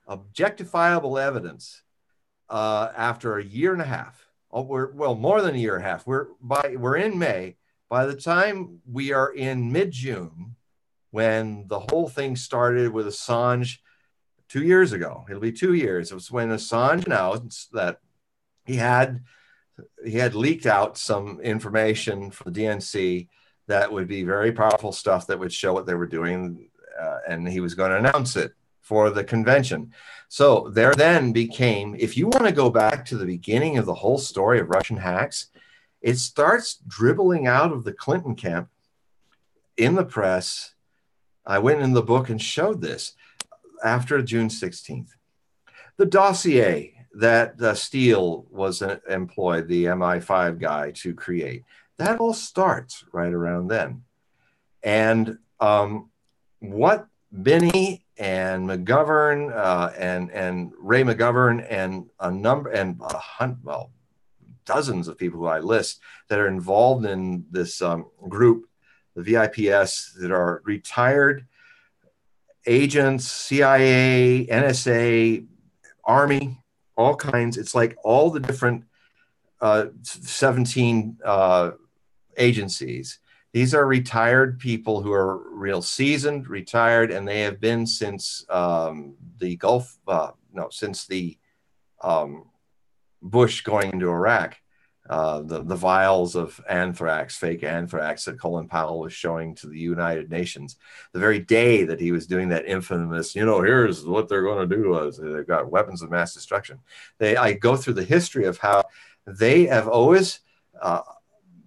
objectifiable evidence. After a year and a half, more than a year and a half. We're in May. By the time we are in mid-June, when the whole thing started with Assange 2 years ago, it'll be 2 years. It was when Assange announced that he had leaked out some information from the DNC that would be very powerful stuff that would show what they were doing, and he was going to announce it for the convention. So there then became, if you want to go back to the beginning of the whole story of Russian hacks, it starts dribbling out of the Clinton camp in the press. I went in the book and showed this after June 16th. The dossier that Steele was employed, the MI5 guy, to create, that all starts right around then. And what Binney and McGovern and Ray McGovern and dozens of people who I list that are involved in this group, the VIPS, that are retired agents, CIA, NSA, Army, all kinds. It's like all the different 17 agencies. These are retired people who are real seasoned, retired, and they have been since since the Bush going into Iraq, the vials of anthrax, fake anthrax that Colin Powell was showing to the United Nations, the very day that he was doing that infamous, here's what they're going to do. They've got weapons of mass destruction. I go through the history of how they have always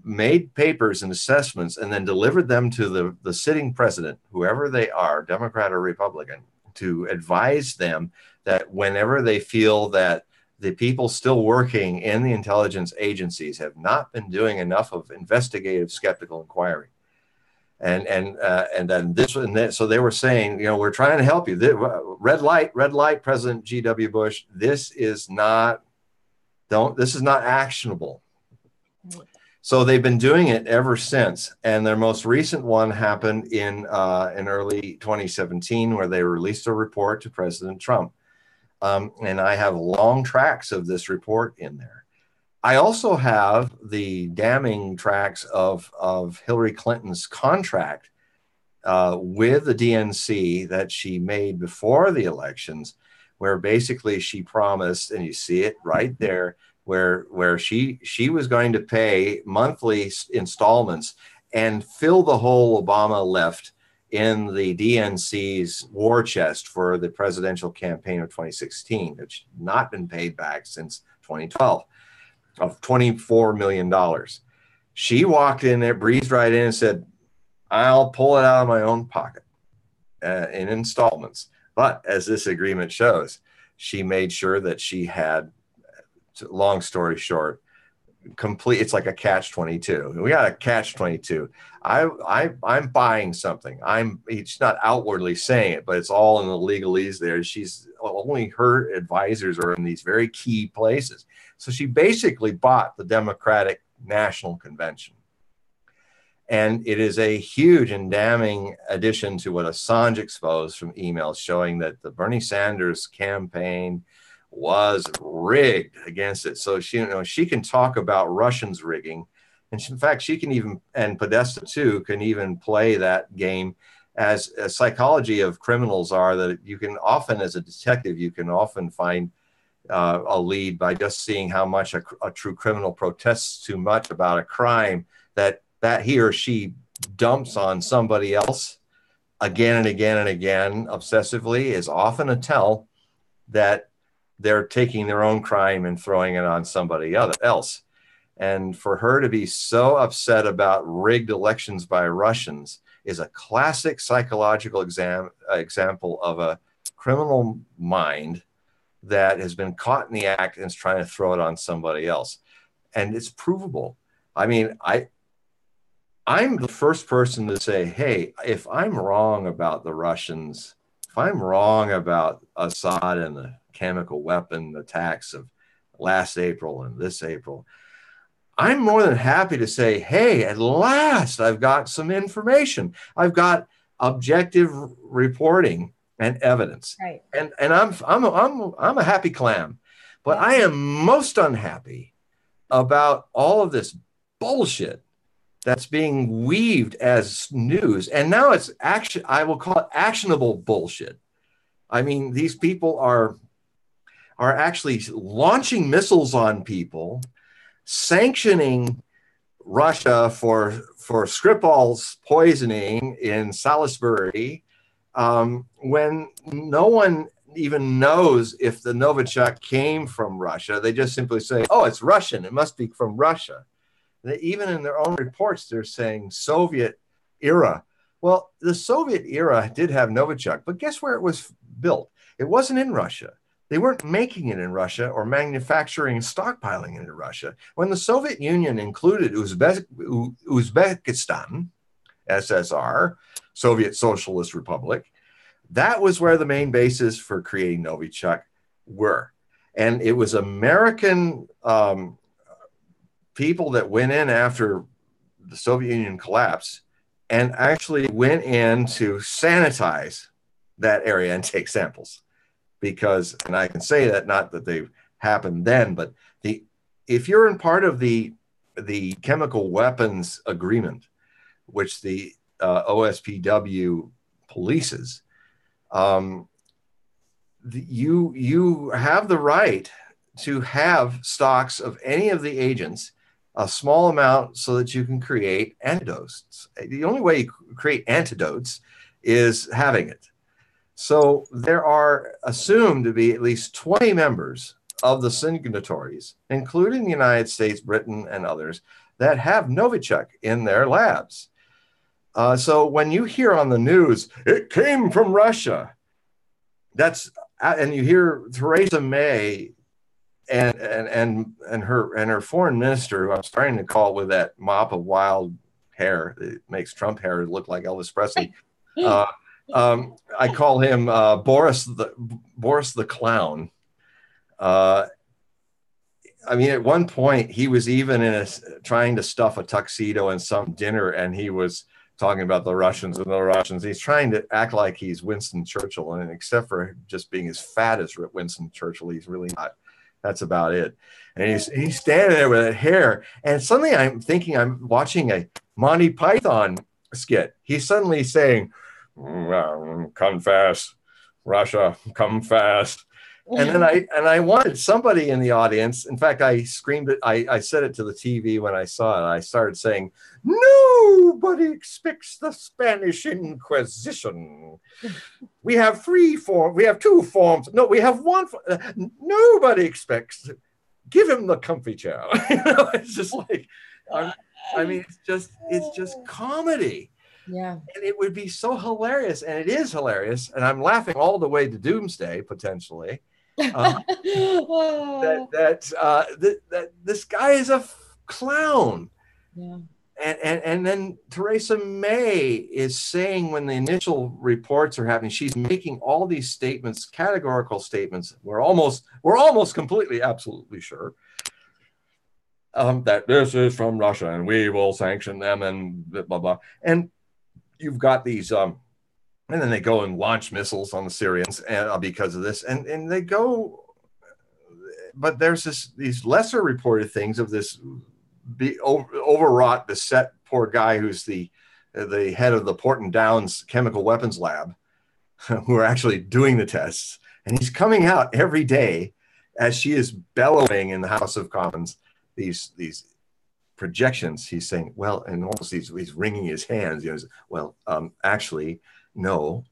made papers and assessments and then delivered them to the sitting president, whoever they are, Democrat or Republican, to advise them that whenever they feel that the people still working in the intelligence agencies have not been doing enough of investigative skeptical inquiry. And then this and that. So they were saying, we're trying to help you. Red light, President G.W. Bush. This is not actionable. So they've been doing it ever since. And their most recent one happened in early 2017, where they released a report to President Trump. And I have long tracks of this report in there. I also have the damning tracks of Hillary Clinton's contract with the DNC that she made before the elections, where basically she promised, and you see it right there, where she was going to pay monthly installments and fill the hole Obama left in the DNC's war chest for the presidential campaign of 2016, which had not been paid back since 2012, of $24 million. She walked in there, breezed right in and said, I'll pull it out of my own pocket in installments. But as this agreement shows, she made sure that she had, long story short, complete. It's like a catch-22. We got a catch-22. I'm buying something. He's not outwardly saying it, but it's all in the legalese there. She's only, her advisors are in these very key places. So she basically bought the Democratic National Convention. And it is a huge and damning addition to what Assange exposed from emails showing that the Bernie Sanders campaign was rigged against it. So she can talk about Russians rigging. And in fact, she can even, and Podesta too, can even play that game as a psychology of criminals are, that you can often, as a detective, you can often find a lead by just seeing how much a true criminal protests too much about a crime that he or she dumps on somebody else again and again and again obsessively is often a tell that they're taking their own crime and throwing it on somebody else. And for her to be so upset about rigged elections by Russians is a classic psychological example of a criminal mind that has been caught in the act and is trying to throw it on somebody else. And it's provable. I mean, I'm the first person to say, hey, if I'm wrong about the Russians, if I'm wrong about Assad and the chemical weapon attacks of last April and this April, I'm more than happy to say, hey, at last I've got some information. I've got objective reporting and evidence. Right. And I'm a happy clam. But I am most unhappy about all of this bullshit that's being weaved as news. And now it's I will call it actionable bullshit. I mean, these people are actually launching missiles on people, sanctioning Russia for Skripal's poisoning in Salisbury, when no one even knows if the Novichok came from Russia. They just simply say, oh, it's Russian. It must be from Russia. Even in their own reports, they're saying Soviet era. Well, the Soviet era did have Novichok, but guess where it was built? It wasn't in Russia. They weren't making it in Russia or manufacturing and stockpiling it in Russia. When the Soviet Union included Uzbekistan, SSR, Soviet Socialist Republic, that was where the main bases for creating Novichok were. And it was American people that went in after the Soviet Union collapsed and actually went in to sanitize that area and take samples. Because, and I can say that not that they happened then, but if you're in part of the chemical weapons agreement, which the OSPW polices, you have the right to have stocks of any of the agents, a small amount, so that you can create antidotes. The only way you create antidotes is having it. So there are assumed to be at least 20 members of the signatories, including the United States, Britain, and others, that have Novichok in their labs. So when you hear on the news, it came from Russia, and you hear Theresa May and her foreign minister, who I'm starting to call with that mop of wild hair that makes Trump hair look like Elvis Presley. I call him Boris the Clown. I mean, at one point he was even trying to stuff a tuxedo in some dinner, and he was talking about the Russians and the Russians. He's trying to act like he's Winston Churchill, and except for just being as fat as Winston Churchill, he's really not. That's about it. And he's standing there with that hair, and suddenly I'm thinking I'm watching a Monty Python skit. He's suddenly saying, come fast, Russia, come fast. And then I wanted somebody in the audience. In fact, I screamed it. I said it to the TV when I saw it. I started saying, nobody expects the Spanish Inquisition. We have 3 forms. We have 2 forms. No, we have 1. Nobody expects. Give him the comfy chair. It's just like, I mean, it's just comedy. Yeah. And it would be so hilarious, and it is hilarious, and I'm laughing all the way to doomsday, potentially. That this guy is a clown. Yeah. And then Theresa May is saying, when the initial reports are happening, she's making all these statements, categorical statements. We're almost completely, absolutely sure. that this is from Russia and we will sanction them and blah, blah, blah. And you've got these, and then they go and launch missiles on the Syrians because of this. And they go, but there's these lesser reported things of this overwrought, beset poor guy who's the head of the Porton Downs Chemical Weapons Lab, who are actually doing the tests. And he's coming out every day as she is bellowing in the House of Commons, these projections. He's saying, well, and almost he's wringing his hands. You know, well, actually, no,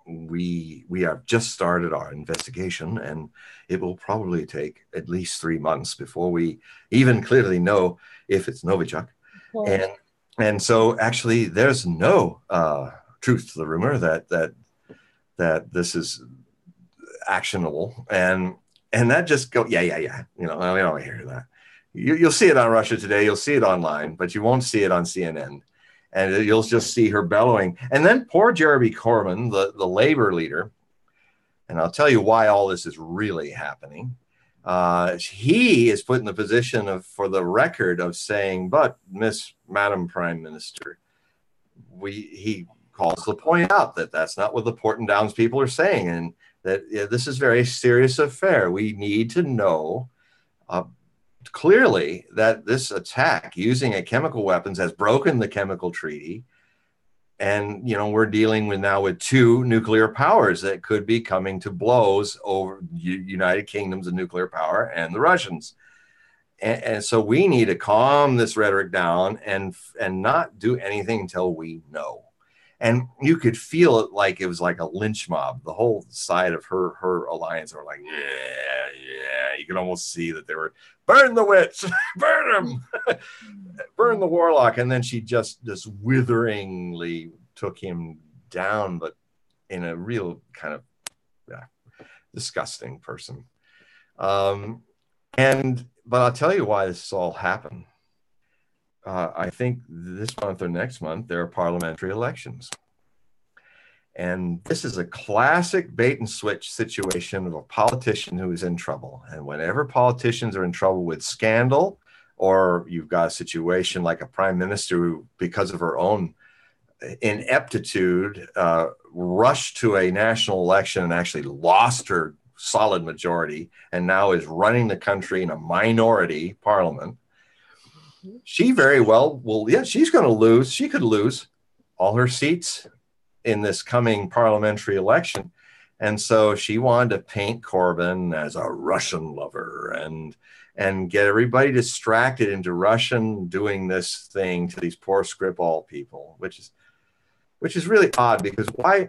we have just started our investigation, and it will probably take at least 3 months before we even clearly know if it's Novichok. Well, and so actually, there's no truth to the rumor that this is actionable, and that just go, yeah. You know, we don't hear that. You'll see it on Russia Today. You'll see it online, but you won't see it on CNN. And you'll just see her bellowing. And then poor Jeremy Corbyn, the labor leader, and I'll tell you why all this is really happening. He is put in the position for the record of saying, but Madam Prime Minister, he calls to point out that that's not what the Porton Downs people are saying, and that this is a very serious affair. We need to know clearly that this attack using a chemical weapons has broken the chemical treaty. And, you know, we're dealing with 2 nuclear powers that could be coming to blows over United Kingdom's a nuclear power and the Russians. And so we need to calm this rhetoric down and not do anything until we know. And you could feel it like it was like a lynch mob. The whole side of her alliance were like, yeah. You could almost see that they were, burn the witch, burn him, burn the warlock. And then she just witheringly took him down, but in a real kind of disgusting person. But I'll tell you why this all happened. I think this month or next month, there are parliamentary elections. And this is a classic bait and switch situation of a politician who is in trouble. And whenever politicians are in trouble with scandal, or you've got a situation like a prime minister who, because of her own ineptitude, rushed to a national election and actually lost her solid majority and now is running the country in a minority parliament, she very well she's going to lose. She could lose all her seats in this coming parliamentary election. And so she wanted to paint Corbyn as a Russian lover and get everybody distracted into Russian doing this thing to these poor Skripal people, which is really odd, because why?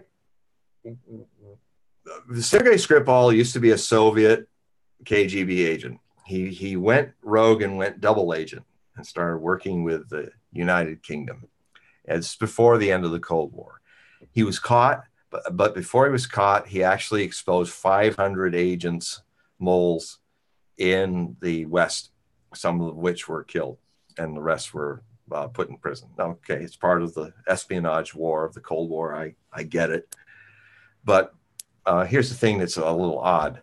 Sergei Skripal used to be a Soviet KGB agent. He went rogue and went double agent and started working with the United Kingdom. It's before the end of the Cold War. He was caught, but before he was caught, he actually exposed 500 agents, moles in the West, some of which were killed, and the rest were put in prison. Okay, it's part of the espionage war of the Cold War. I get it. But here's the thing that's a little odd.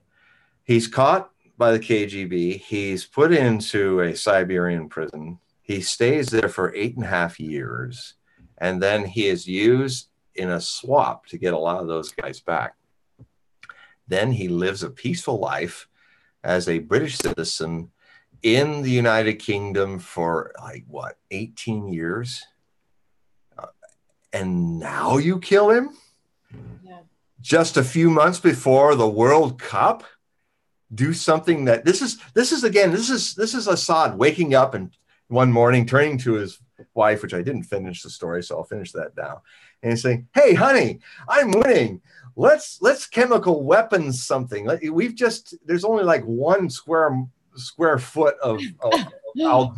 He's caught by the KGB. He's put into a Siberian prison. He stays there for 8.5 years. And then he is used in a swap to get a lot of those guys back. Then he lives a peaceful life as a British citizen in the United Kingdom for 18 years. And now you kill him? Yeah. Just a few months before the World Cup? Do something that this is Assad waking up and one morning turning to his wife, which I didn't finish the story, so I'll finish that now. And he's saying, "Hey, honey, I'm winning. Let's chemical weapons something. There's only like 1 square foot of Al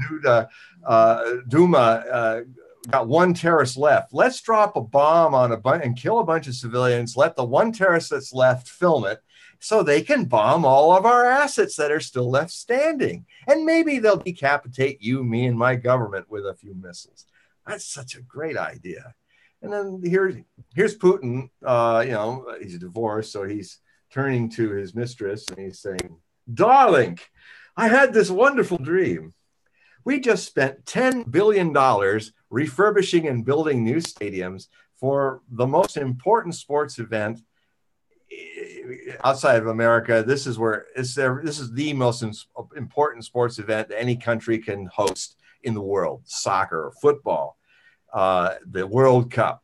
Duma. Got 1 terrorist left. Let's drop a bomb on and kill a bunch of civilians. Let the 1 terrorist that's left film it, so they can bomb all of our assets that are still left standing. And maybe they'll decapitate you, me, and my government with a few missiles." That's such a great idea. And then here's Putin. He's divorced, so he's turning to his mistress and he's saying, "Darling, I had this wonderful dream. We just spent $10 billion refurbishing and building new stadiums for the most important sports event outside of America. This is the most important sports event that any country can host in the world: soccer, football, the World Cup.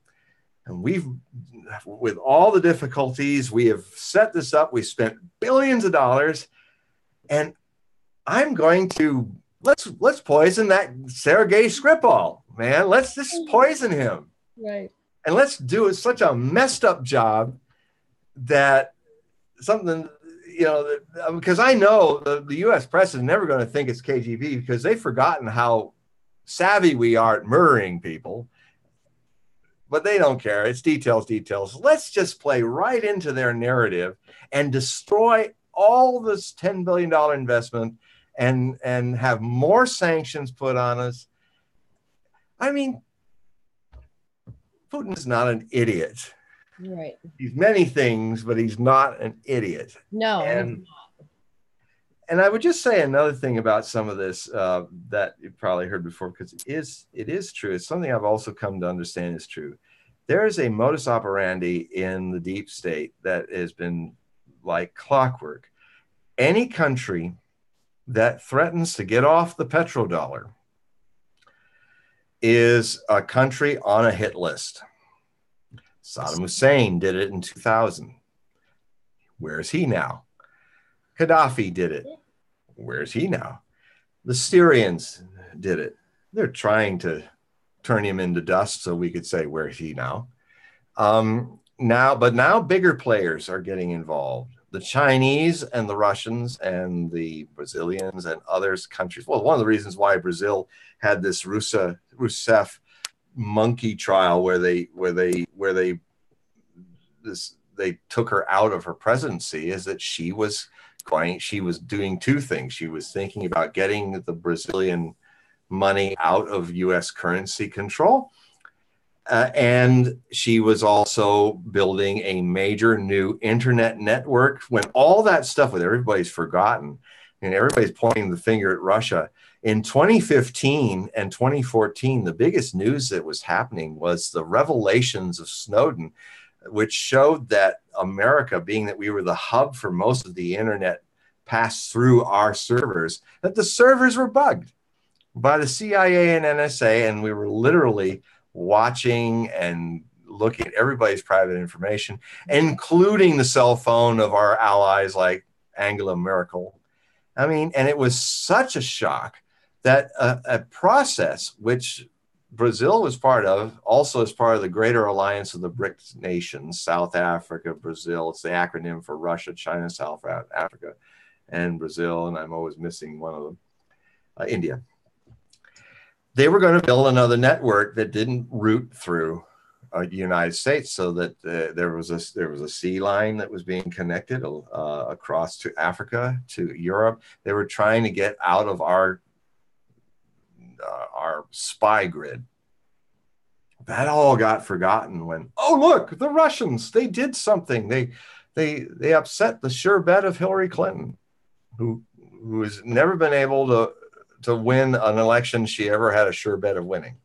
And with all the difficulties, we have set this up. We spent billions of dollars, and I'm going to let's poison that Sergei Skripal, man. Let's just poison him, right? And let's do such a messed up job that something, because I know the U.S. press is never going to think it's KGB, because they've forgotten how savvy we are at murdering people. But they don't care. It's details, details. Let's just play right into their narrative and destroy all this $10 billion investment and have more sanctions put on us. I mean, Putin is not an idiot. Right. He's many things, but he's not an idiot. No. And I would just say another thing about some of this that you probably heard before, because it is true. It's something I've also come to understand is true. There is a modus operandi in the deep state that has been like clockwork. Any country that threatens to get off the petrodollar is a country on a hit list. Saddam Hussein did it in 2000. Where is he now? Gaddafi did it. Where is he now? The Syrians did it. They're trying to turn him into dust so we could say, where is he now? Now bigger players are getting involved. The Chinese and the Russians and the Brazilians and others countries. Well, one of the reasons why Brazil had this Rousseff monkey trial where they took her out of her presidency is that she was doing two things. She was thinking about getting the Brazilian money out of U.S. currency control. And she was also building a major new internet network. When all that stuff with everybody's forgotten and everybody's pointing the finger at Russia, in 2015 and 2014, the biggest news that was happening was the revelations of Snowden, which showed that America, being that we were the hub for most of the internet passed through our servers, that the servers were bugged by the CIA and NSA, and we were literally watching and looking at everybody's private information, including the cell phone of our allies like Angela Merkel. I mean, and it was such a shock that a process which Brazil was part of, also as part of the greater alliance of the BRICS nations, South Africa, Brazil, it's the acronym for Russia, China, South Africa, and Brazil, and I'm always missing one of them, India. They were going to build another network that didn't route through the United States, so that there was a sea line that was being connected across to Africa, to Europe. They were trying to get out of our spy grid. That all got forgotten when, oh look, the Russians, they did something. They upset the sure bet of Hillary Clinton, who has never been able to win an election she ever had a sure bet of winning.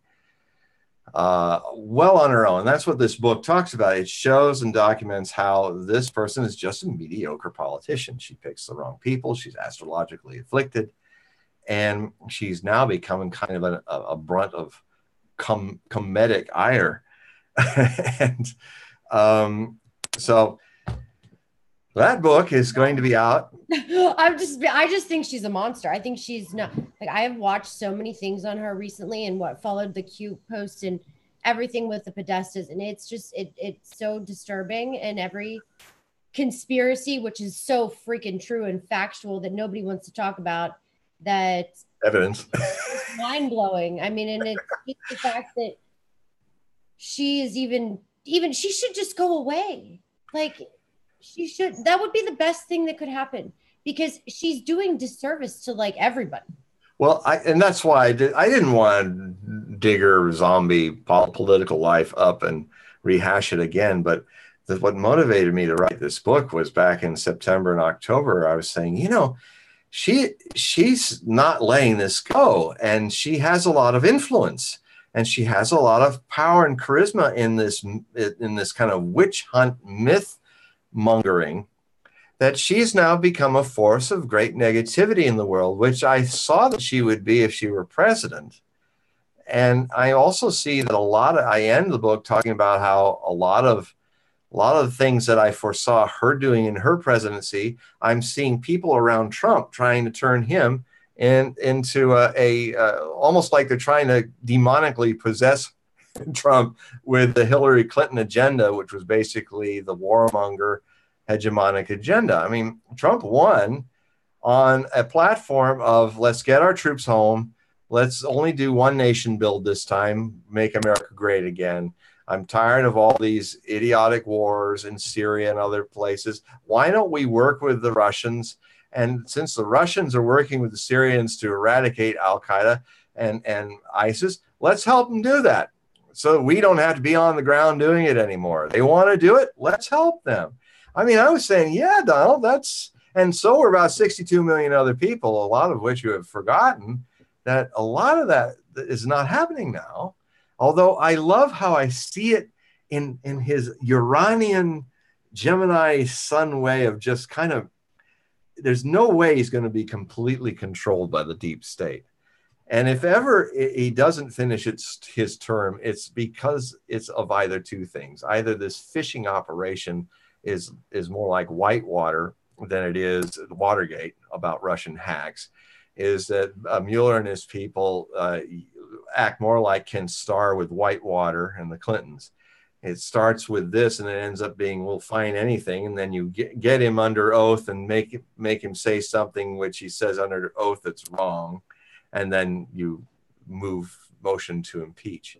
Well on her own. That's what this book talks about. It shows and documents how this person is just a mediocre politician. She picks the wrong people. She's astrologically afflicted. And she's now becoming kind of a brunt of comedic ire. And so that book is going to be out. I just think she's a monster. I think she's not, like, I have watched so many things on her recently and what followed the cute post and everything with the Podestas. And it's just, it's so disturbing, and every conspiracy, which is so freaking true and factual that nobody wants to talk about, that evidence, mind blowing. I mean, and it's just the fact that she is even she should just go away. Like, she should, that would be the best thing that could happen, because she's doing disservice to like everybody. Well, and that's why I didn't want to dig her zombie political life up and rehash it again. But what motivated me to write this book was back in September and October. I was saying, she's not letting this go, and she has a lot of influence, and she has a lot of power and charisma in this kind of witch hunt myth mongering, that she's now become a force of great negativity in the world, which I saw that she would be if she were president. And I also see that I end the book talking about how a lot of the things that I foresaw her doing in her presidency, I'm seeing people around Trump trying to turn him into almost like they're trying to demonically possess Trump with the Hillary Clinton agenda, which was basically the warmonger hegemonic agenda. I mean, Trump won on a platform of let's get our troops home. Let's only do one nation build this time, make America great again. I'm tired of all these idiotic wars in Syria and other places. Why don't we work with the Russians? And since the Russians are working with the Syrians to eradicate Al-Qaeda and ISIS, let's help them do that. So we don't have to be on the ground doing it anymore. They want to do it. Let's help them. I mean, I was saying, yeah, Donald, and so were about 62 million other people, a lot of which you have forgotten, that a lot of that is not happening now. Although I love how I see it in his Uranian Gemini sun way of just kind of, there's no way he's going to be completely controlled by the deep state. And if ever he doesn't finish his term, it's because it's of either two things. Either this fishing operation is more like Whitewater than it is Watergate about Russian hacks, is that Mueller and his people act more like Ken Starr with Whitewater and the Clintons. It starts with this and it ends up being, we'll find anything. And then you get him under oath and make him say something which he says under oath that's wrong. And then you motion to impeach.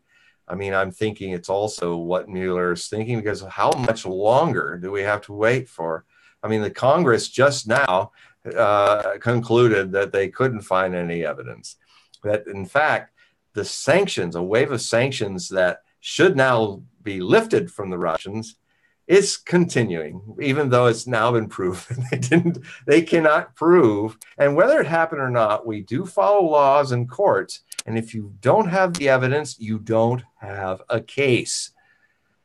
I mean, I'm thinking it's also what Mueller is thinking, because how much longer do we have to wait for? I mean, the Congress just now concluded that they couldn't find any evidence. That, in fact, the sanctions, a wave of sanctions that should now be lifted from the Russians, is continuing, even though it's now been proven. They cannot prove. And whether it happened or not, we do follow laws and courts. And if you don't have the evidence, you don't have a case.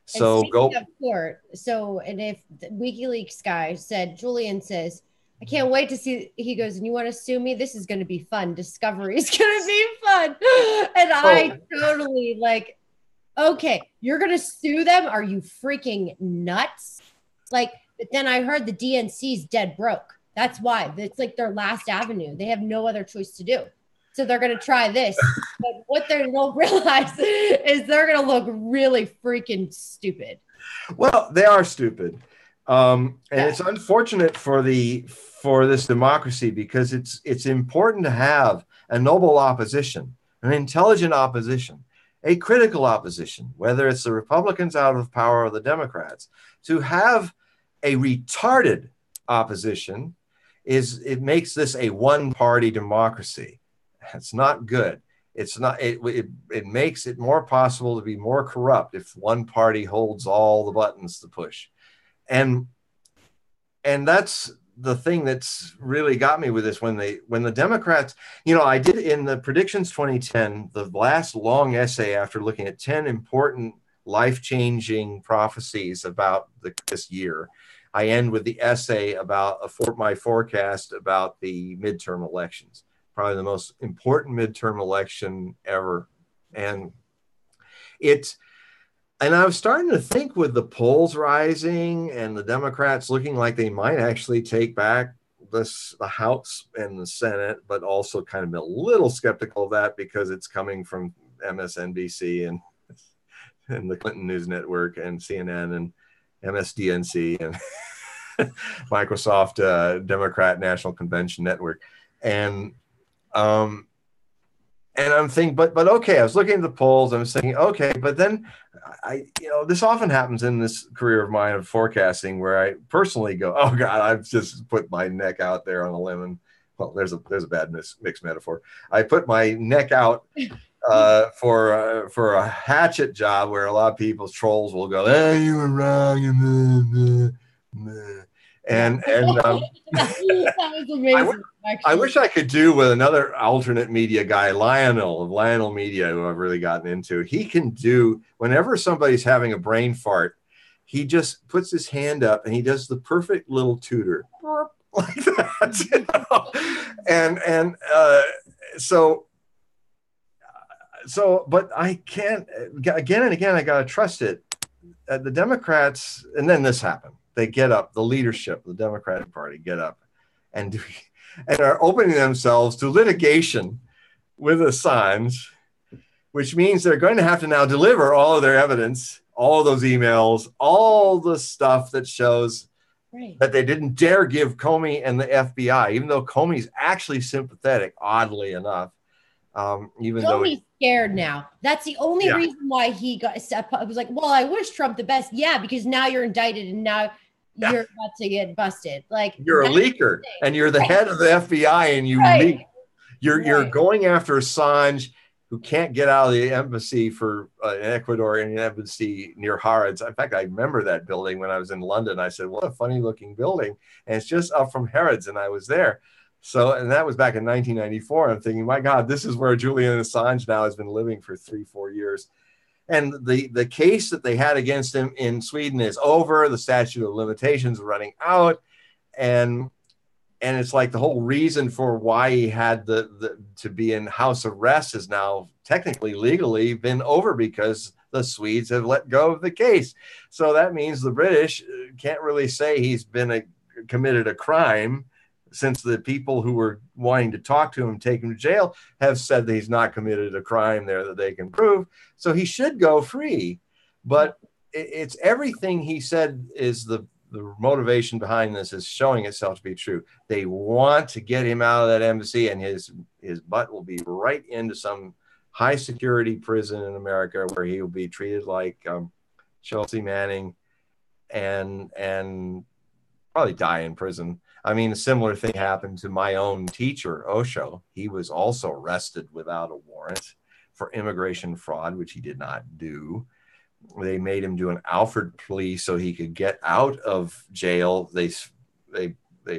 So go. Of court. So, and if the WikiLeaks guy said, Julian says, I can't wait to see, he goes, and you want to sue me? This is going to be fun. Discovery is going to be fun. And I totally like, okay, you're going to sue them? Are you freaking nuts? Like, but then I heard the DNC's dead broke. That's why. It's like their last avenue. They have no other choice to do. So they're going to try this. But what they don't realize is they're going to look really freaking stupid. Well, they are stupid. And it's unfortunate for this democracy, because it's important to have a noble opposition, an intelligent opposition, a critical opposition, whether it's the Republicans out of power or the Democrats. To have a retarded opposition it makes this a one-party democracy. It's not good. It's not. It makes it more possible to be more corrupt if one party holds all the buttons to push. And that's the thing that's really got me with this. When the Democrats, I did in the Predictions 2010, the last long essay after looking at 10 important life-changing prophecies about this year, I end with the essay about my forecast about the midterm elections, probably the most important midterm election ever. And I was starting to think, with the polls rising and the Democrats looking like they might actually take back the House and the Senate, but also kind of been a little skeptical of that because it's coming from MSNBC and the Clinton News Network and CNN and MSDNC and Microsoft Democrat National Convention Network. And I'm thinking, but okay, I was looking at the polls. I was thinking, okay, but then this often happens in this career of mine of forecasting, where I personally go, oh God, I've just put my neck out there on a limb. And well, there's a bad mixed metaphor. I put my neck out for a hatchet job where a lot of people's trolls will go, hey, you were wrong. And that was amazing. I actually. wish I could do with another alternate media guy, Lionel of Lionel Media, who I've really gotten into. He can do, whenever somebody's having a brain fart, he just puts his hand up and he does the perfect little tutor like that. You know? And so, but I can't, again and again, I got to trust it. The Democrats, and then this happened. They get up, the leadership, the Democratic Party get up and are opening themselves to litigation with Assange, which means they're going to have to now deliver all of their evidence, all of those emails, all the stuff that shows that they didn't dare give Comey and the FBI, even though Comey's actually sympathetic, oddly enough. Even though he's scared now. That's the only reason why he got set up. It was like, well, I wish Trump the best. Yeah, because now you're indicted and now you're about to get busted. Like, you're a leaker and you're the head of the FBI and you leak. You're going after Assange, who can't get out of the embassy for an Ecuadorian embassy near Harrods. In fact, I remember that building when I was in London. I said, what a funny looking building. And it's just up from Harrods. And I was there. So, and that was back in 1994. I'm thinking, my God, this is where Julian Assange now has been living for 3-4 years. And the case that they had against him in Sweden is over. The statute of limitations is running out. And it's like the whole reason for why he had to be in house arrest has now technically legally been over because the Swedes have let go of the case. So that means the British can't really say he's been committed a crime, since the people who were wanting to talk to him, take him to jail, have said that he's not committed a crime there that they can prove. So he should go free. But it's everything he said is the motivation behind this is showing itself to be true. They want to get him out of that embassy, and his butt will be right into some high security prison in America where he will be treated like Chelsea Manning and probably die in prison. I mean, a similar thing happened to my own teacher, Osho. He was also arrested without a warrant for immigration fraud, which he did not do. They made him do an Alford plea so he could get out of jail. They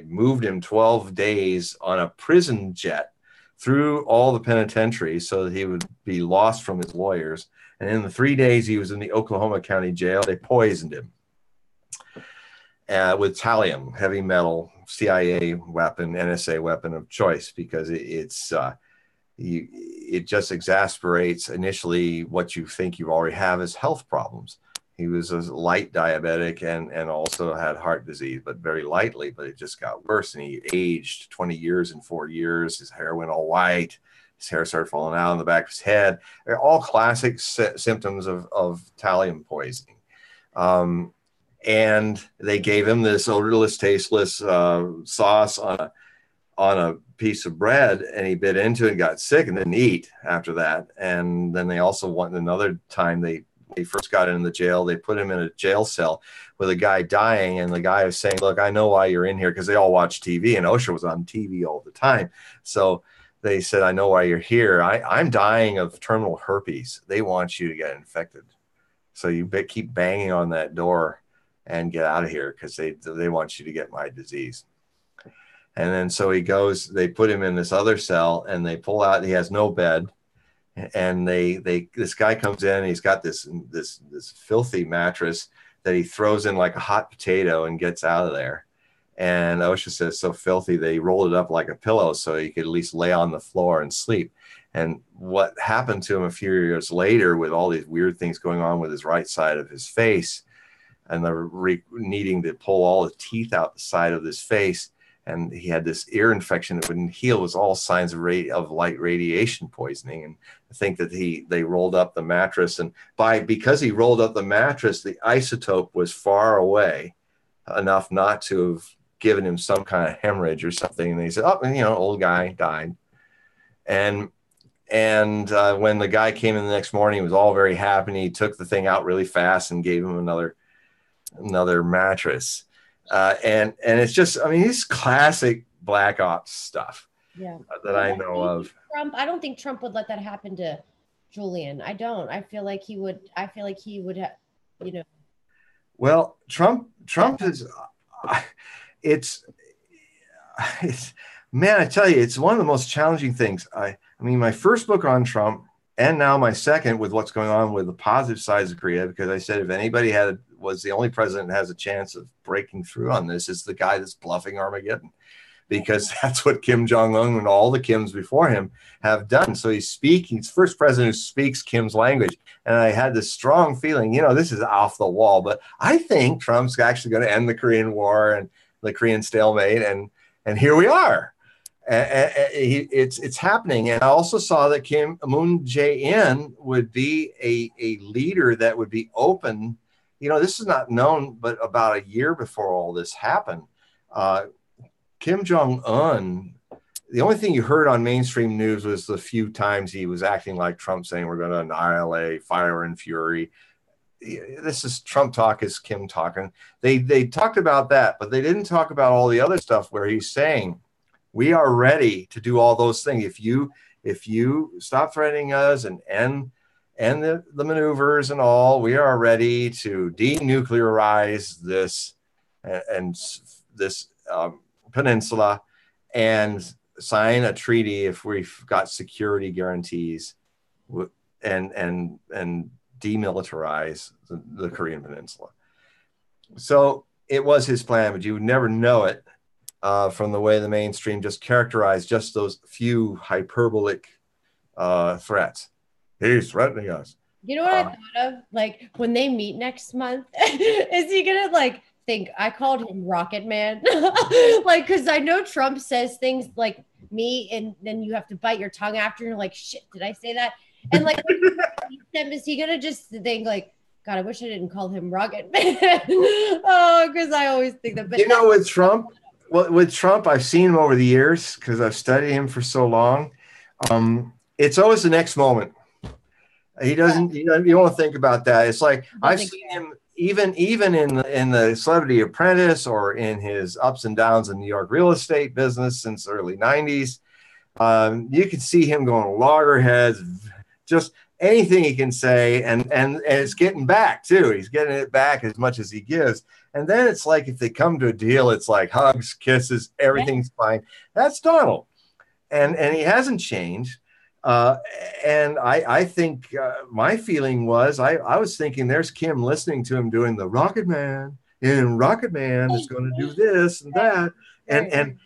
moved him 12 days on a prison jet through all the penitentiaries so that he would be lost from his lawyers. And in the 3 days he was in the Oklahoma County jail, they poisoned him with thallium, heavy metal, CIA weapon, NSA weapon of choice, because it just exasperates initially what you think you already have as health problems. He was a light diabetic and also had heart disease, but very lightly, but it just got worse. And he aged 20 years in 4 years. His hair went all white. His hair started falling out on the back of his head. They're all classic symptoms of thallium poisoning. And they gave him this odorless, tasteless sauce on a piece of bread, and he bit into it and got sick and didn't eat after that. And then they also wanted another time they first got in the jail, they put him in a jail cell with a guy dying, and the guy was saying, look, I know why you're in here, because they all watch TV, and Osho was on TV all the time. So they said, I know why you're here. I'm dying of terminal herpes. They want you to get infected. So you keep banging on that door and get out of here, because they want you to get my disease. And then so he goes, they put him in this other cell, and they pull out, he has no bed. And this guy comes in, and he's got this filthy mattress that he throws in like a hot potato and gets out of there. And Osho says, so filthy, they rolled it up like a pillow so he could at least lay on the floor and sleep. And what happened to him a few years later, with all these weird things going on with his right side of his face, and needing to pull all the teeth out the side of his face, and he had this ear infection that wouldn't heal, was all signs of light radiation poisoning. And I think that they rolled up the mattress, and because he rolled up the mattress, the isotope was far away enough not to have given him some kind of hemorrhage or something. And they said, oh, old guy died. And when the guy came in the next morning, he was all very happy. And he took the thing out really fast and gave him another mattress. And it's just, I mean, it's classic Black Ops stuff that I know of. I don't think Trump would let that happen to Julian. I don't. I feel like he would have, Well, Trump is, it's Man, I tell you, it's one of the most challenging things. I mean, my first book on Trump, and now my second with what's going on with the positive sides of Korea, because I said if anybody was the only president that has a chance of breaking through on this, it's the guy that's bluffing Armageddon, because that's what Kim Jong-un and all the Kims before him have done. So he's the first president who speaks Kim's language. And I had this strong feeling, this is off the wall, but I think Trump's actually going to end the Korean War and the Korean stalemate. And here we are. It's happening. And I also saw that Moon Jae-in would be a leader that would be open. This is not known, but about a year before all this happened, Kim Jong-un, the only thing you heard on mainstream news was the few times he was acting like Trump, saying we're going to annihilate, fire and fury. This is Trump talk, is Kim talking. They talked about that, but they didn't talk about all the other stuff where he's saying, we are ready to do all those things. If you stop threatening us and end the maneuvers and all, we are ready to denuclearize this peninsula and sign a treaty if we've got security guarantees and demilitarize the Korean peninsula. So it was his plan, but you would never know it from the way the mainstream just characterized just those few hyperbolic threats. He's threatening us. You know what I thought of? Like, when they meet next month, is he gonna think I called him Rocket Man? Because I know Trump says things like me, and then you have to bite your tongue after, and you're like, shit, did I say that? And is he gonna just think like, God, I wish I didn't call him Rocket Man? Oh, because I always think that. But with Trump, I've seen him over the years because I've studied him for so long. It's always the next moment. He doesn't. You don't want to think about that. It's like I've seen him even in the Celebrity Apprentice or in his ups and downs in New York real estate business since the early 90s. You can see him going loggerheads, just anything he can say, and it's getting back too. He's getting it back as much as he gives. And then it's like if they come to a deal, it's like hugs, kisses, everything's fine. That's Donald, and he hasn't changed. And I think my feeling was I was thinking there's Kim listening to him doing the Rocket Man, and Rocket Man is going to do this and that, and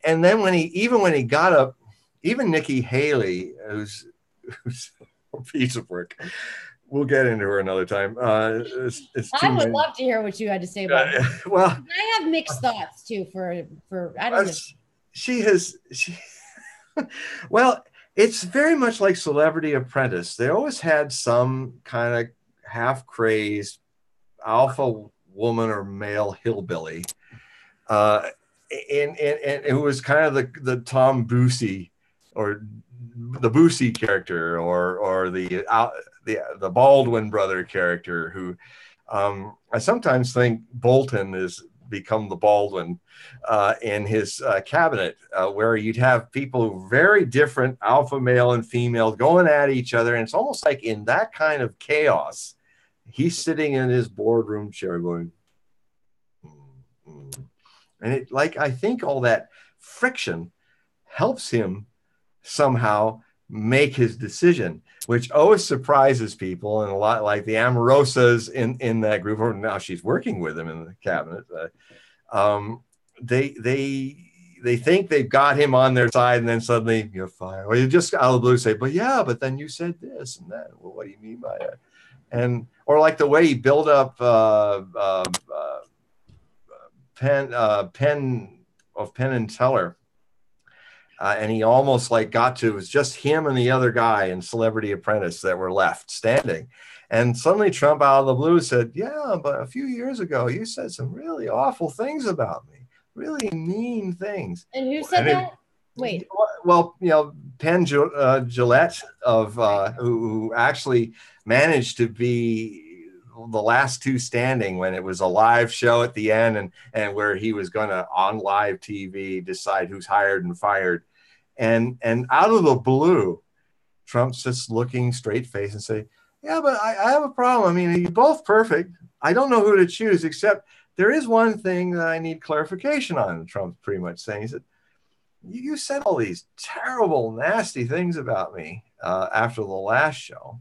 then when he got up, even Nikki Haley, who's a piece of work. We'll get into her another time. I would love to hear what you had to say about her. Well, I have mixed thoughts too. For I don't know. She well. It's very much like Celebrity Apprentice. They always had some kind of half-crazed alpha woman or male hillbilly, and it was kind of the Tom Boosie or the Boosie character or the Baldwin brother character who I sometimes think Bolton has become the Baldwin in his cabinet, where you'd have people very different, alpha male and female, going at each other. And it's almost like in that kind of chaos, he's sitting in his boardroom chair going, and I think all that friction helps him somehow make his decision, which always surprises people. And a lot like the Amorosas in that group, or now she's working with him in the cabinet. They think they've got him on their side, and then suddenly you're fired. Or you just out of the blue say, but then you said this and that. Well, what do you mean by that? And or like the way he built up Penn and Teller. And he almost got to, it was just him and the other guy in Celebrity Apprentice that were left standing. And suddenly Trump out of the blue said, yeah, but a few years ago, you said some really awful things about me, really mean things. And who said that? Wait. Well, Penn Jillette who actually managed to be the last two standing when it was a live show at the end and where he was going to, on live TV, decide who's hired and fired. And out of the blue, Trump's just looking straight face and say, yeah, but I have a problem. I mean, you're both perfect. I don't know who to choose, except there is one thing that I need clarification on. Trump's pretty much saying, he said, you said all these terrible, nasty things about me after the last show.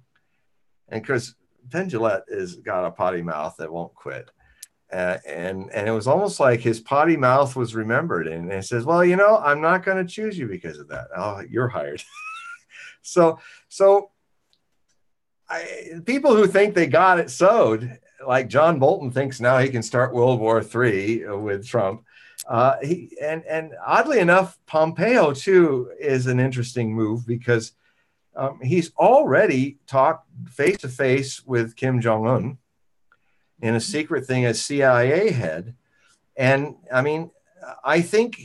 And because Penn Jillette has got a potty mouth that won't quit. And it was almost like his potty mouth was remembered. And he says, well, you know, I'm not going to choose you because of that. Oh, you're hired. So people who think they got it sewed, like John Bolton thinks now he can start World War III with Trump. And oddly enough, Pompeo, too, is an interesting move because he's already talked face-to-face with Kim Jong-un in a secret thing as CIA head. And I mean, I think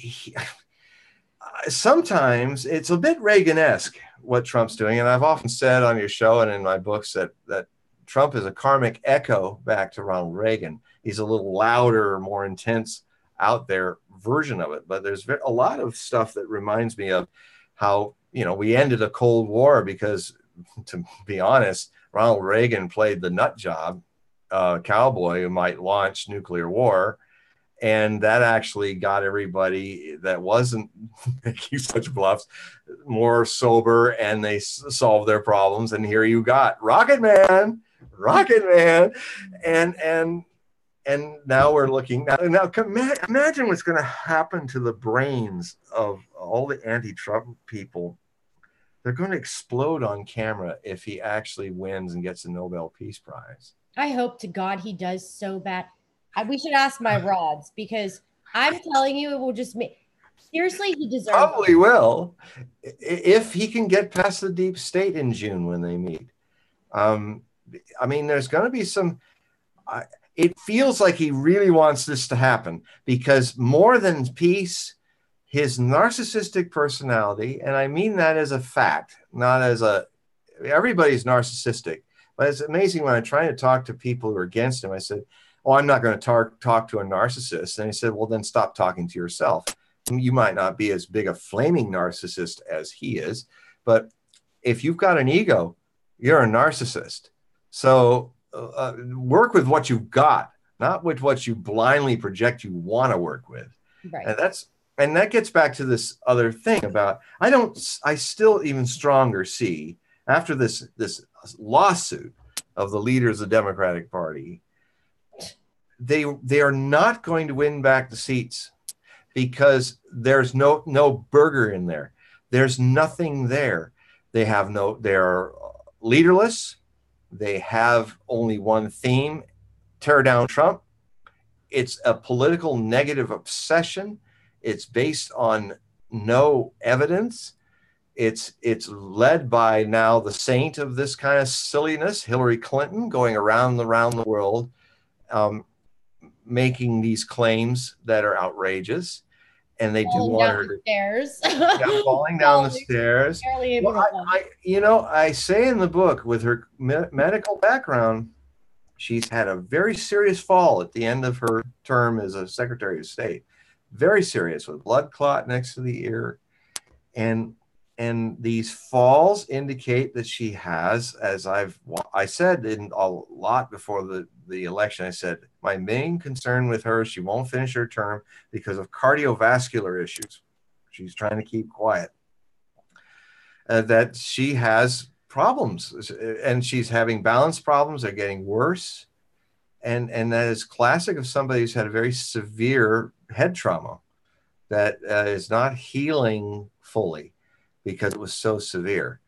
sometimes it's a bit Reagan-esque what Trump's doing. And I've often said on your show and in my books that Trump is a karmic echo back to Ronald Reagan. He's a little louder, more intense, out there version of it. But there's a lot of stuff that reminds me of how, you know, we ended a Cold War because, to be honest, Ronald Reagan played the nut job cowboy who might launch nuclear war. And that actually got everybody that wasn't making such bluffs more sober, and they solved their problems. And here you got Rocket Man, and now we're looking. Now imagine what's going to happen to the brains of all the anti-Trump people. They're going to explode on camera if he actually wins and gets the Nobel Peace Prize. I hope to God he does so bad. We should ask my rods, because I'm telling you, it will just make. Seriously, he deserves Probably it. will, if he can get past the deep state in June when they meet. I mean, there's going to be some. It feels like he really wants this to happen because more than peace, his narcissistic personality, and I mean that as a fact, not as a. Everybody's narcissistic, but it's amazing when I'm trying to talk to people who are against him. I said, "Oh, I'm not going to talk to a narcissist," and he said, "Well, then stop talking to yourself. You might not be as big a flaming narcissist as he is, but if you've got an ego, you're a narcissist. So work with what you've got, not with what you blindly project you want to work with." Right. And that gets back to this other thing about, I still even stronger see after this lawsuit of the leaders of the Democratic Party, they are not going to win back the seats because there's no burger in there. There's nothing there. They're leaderless. They have only one theme: tear down Trump. It's a political negative obsession. It's based on no evidence. It's led by now the saint of this kind of silliness, Hillary Clinton, going around the world, making these claims that are outrageous. And they do want her to stairs. Falling down the stairs. Well, I say in the book, with her medical background, she's had a very serious fall at the end of her term as a Secretary of State. Very serious, with blood clot next to the ear. And these falls indicate that she has, as I said in a lot before the election, I said, my main concern with her is she won't finish her term because of cardiovascular issues. She's trying to keep quiet. That she has problems, and she's having balance problems. They're getting worse. And that is classic of somebody who's had a very severe head trauma that is not healing fully because it was so severe.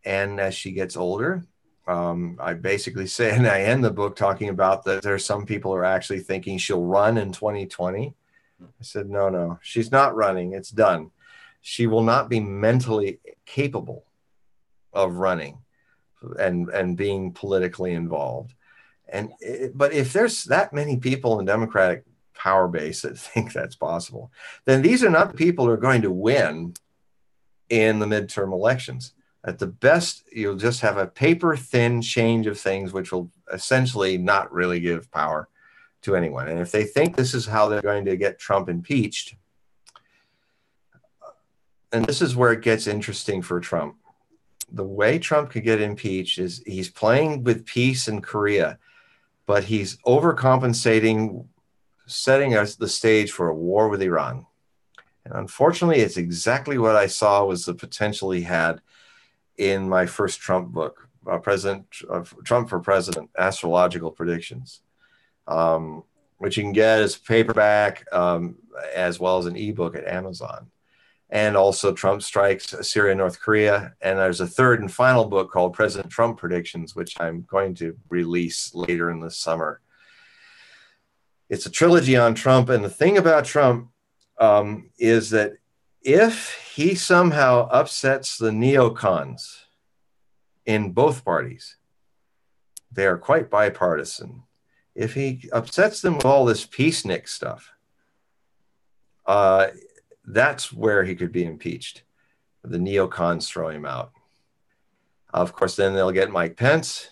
And as she gets older, I basically say, and I end the book talking about that there's some people who are actually thinking she'll run in 2020. I said, no, she's not running. It's done. She will not be mentally capable of running and being politically involved. But if there's that many people in the Democratic power base that think that's possible, then these are not the people who are going to win in the midterm elections. At the best, you'll just have a paper-thin change of things, which will essentially not really give power to anyone. And if they think this is how they're going to get Trump impeached, and this is where it gets interesting for Trump. The way Trump could get impeached is he's playing with peace in Korea, but he's overcompensating, setting us the stage for a war with Iran. And unfortunately, it's exactly what I saw was the potential he had in my first Trump book, Trump for President, Astrological Predictions, which you can get as paperback as well as an ebook at Amazon. And also Trump Strikes Syria, North Korea. And there's a third and final book called President Trump Predictions, which I'm going to release later in the summer. It's a trilogy on Trump. And the thing about Trump is that if he somehow upsets the neocons in both parties, they are quite bipartisan. If he upsets them with all this peacenik stuff, that's where he could be impeached. The neocons throw him out. Of course, then they'll get Mike Pence,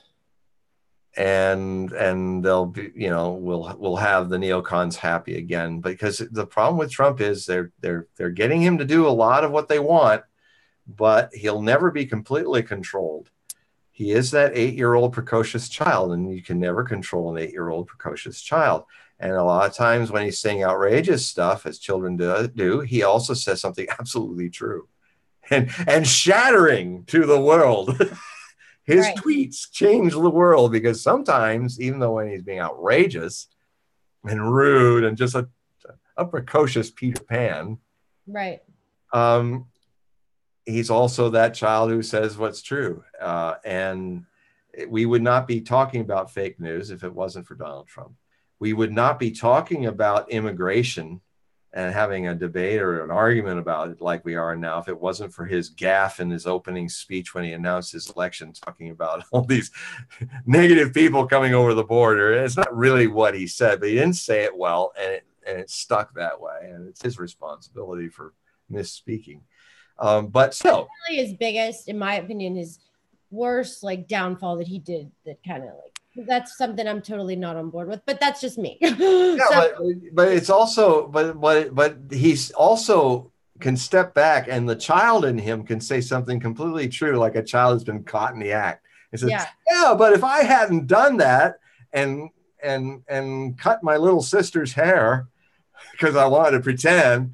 and they'll be, you know, we'll have the neocons happy again. Because the problem with Trump is they're getting him to do a lot of what they want, but he'll never be completely controlled. He is that 8-year-old precocious child, and you can never control an 8-year-old precocious child. And a lot of times when he's saying outrageous stuff, as children do, he also says something absolutely true and shattering to the world. His tweets change the world, because sometimes, even though when he's being outrageous and rude and just a precocious Peter Pan, right, he's also that child who says what's true. And we would not be talking about fake news if it wasn't for Donald Trump. We would not be talking about immigration and having a debate or an argument about it like we are now if it wasn't for his gaffe in his opening speech when he announced his election, talking about all these negative people coming over the border. And it's not really what he said, but he didn't say it well, and it stuck that way. And it's his responsibility for misspeaking. But still, really his biggest, in my opinion, his worst like downfall that he did, that kind of like, that's something I'm totally not on board with, but that's just me. Yeah, but it's also, but he's also can step back, and the child in him can say something completely true, like a child has been caught in the act. He says, yeah, but if I hadn't done that and cut my little sister's hair because I wanted to pretend,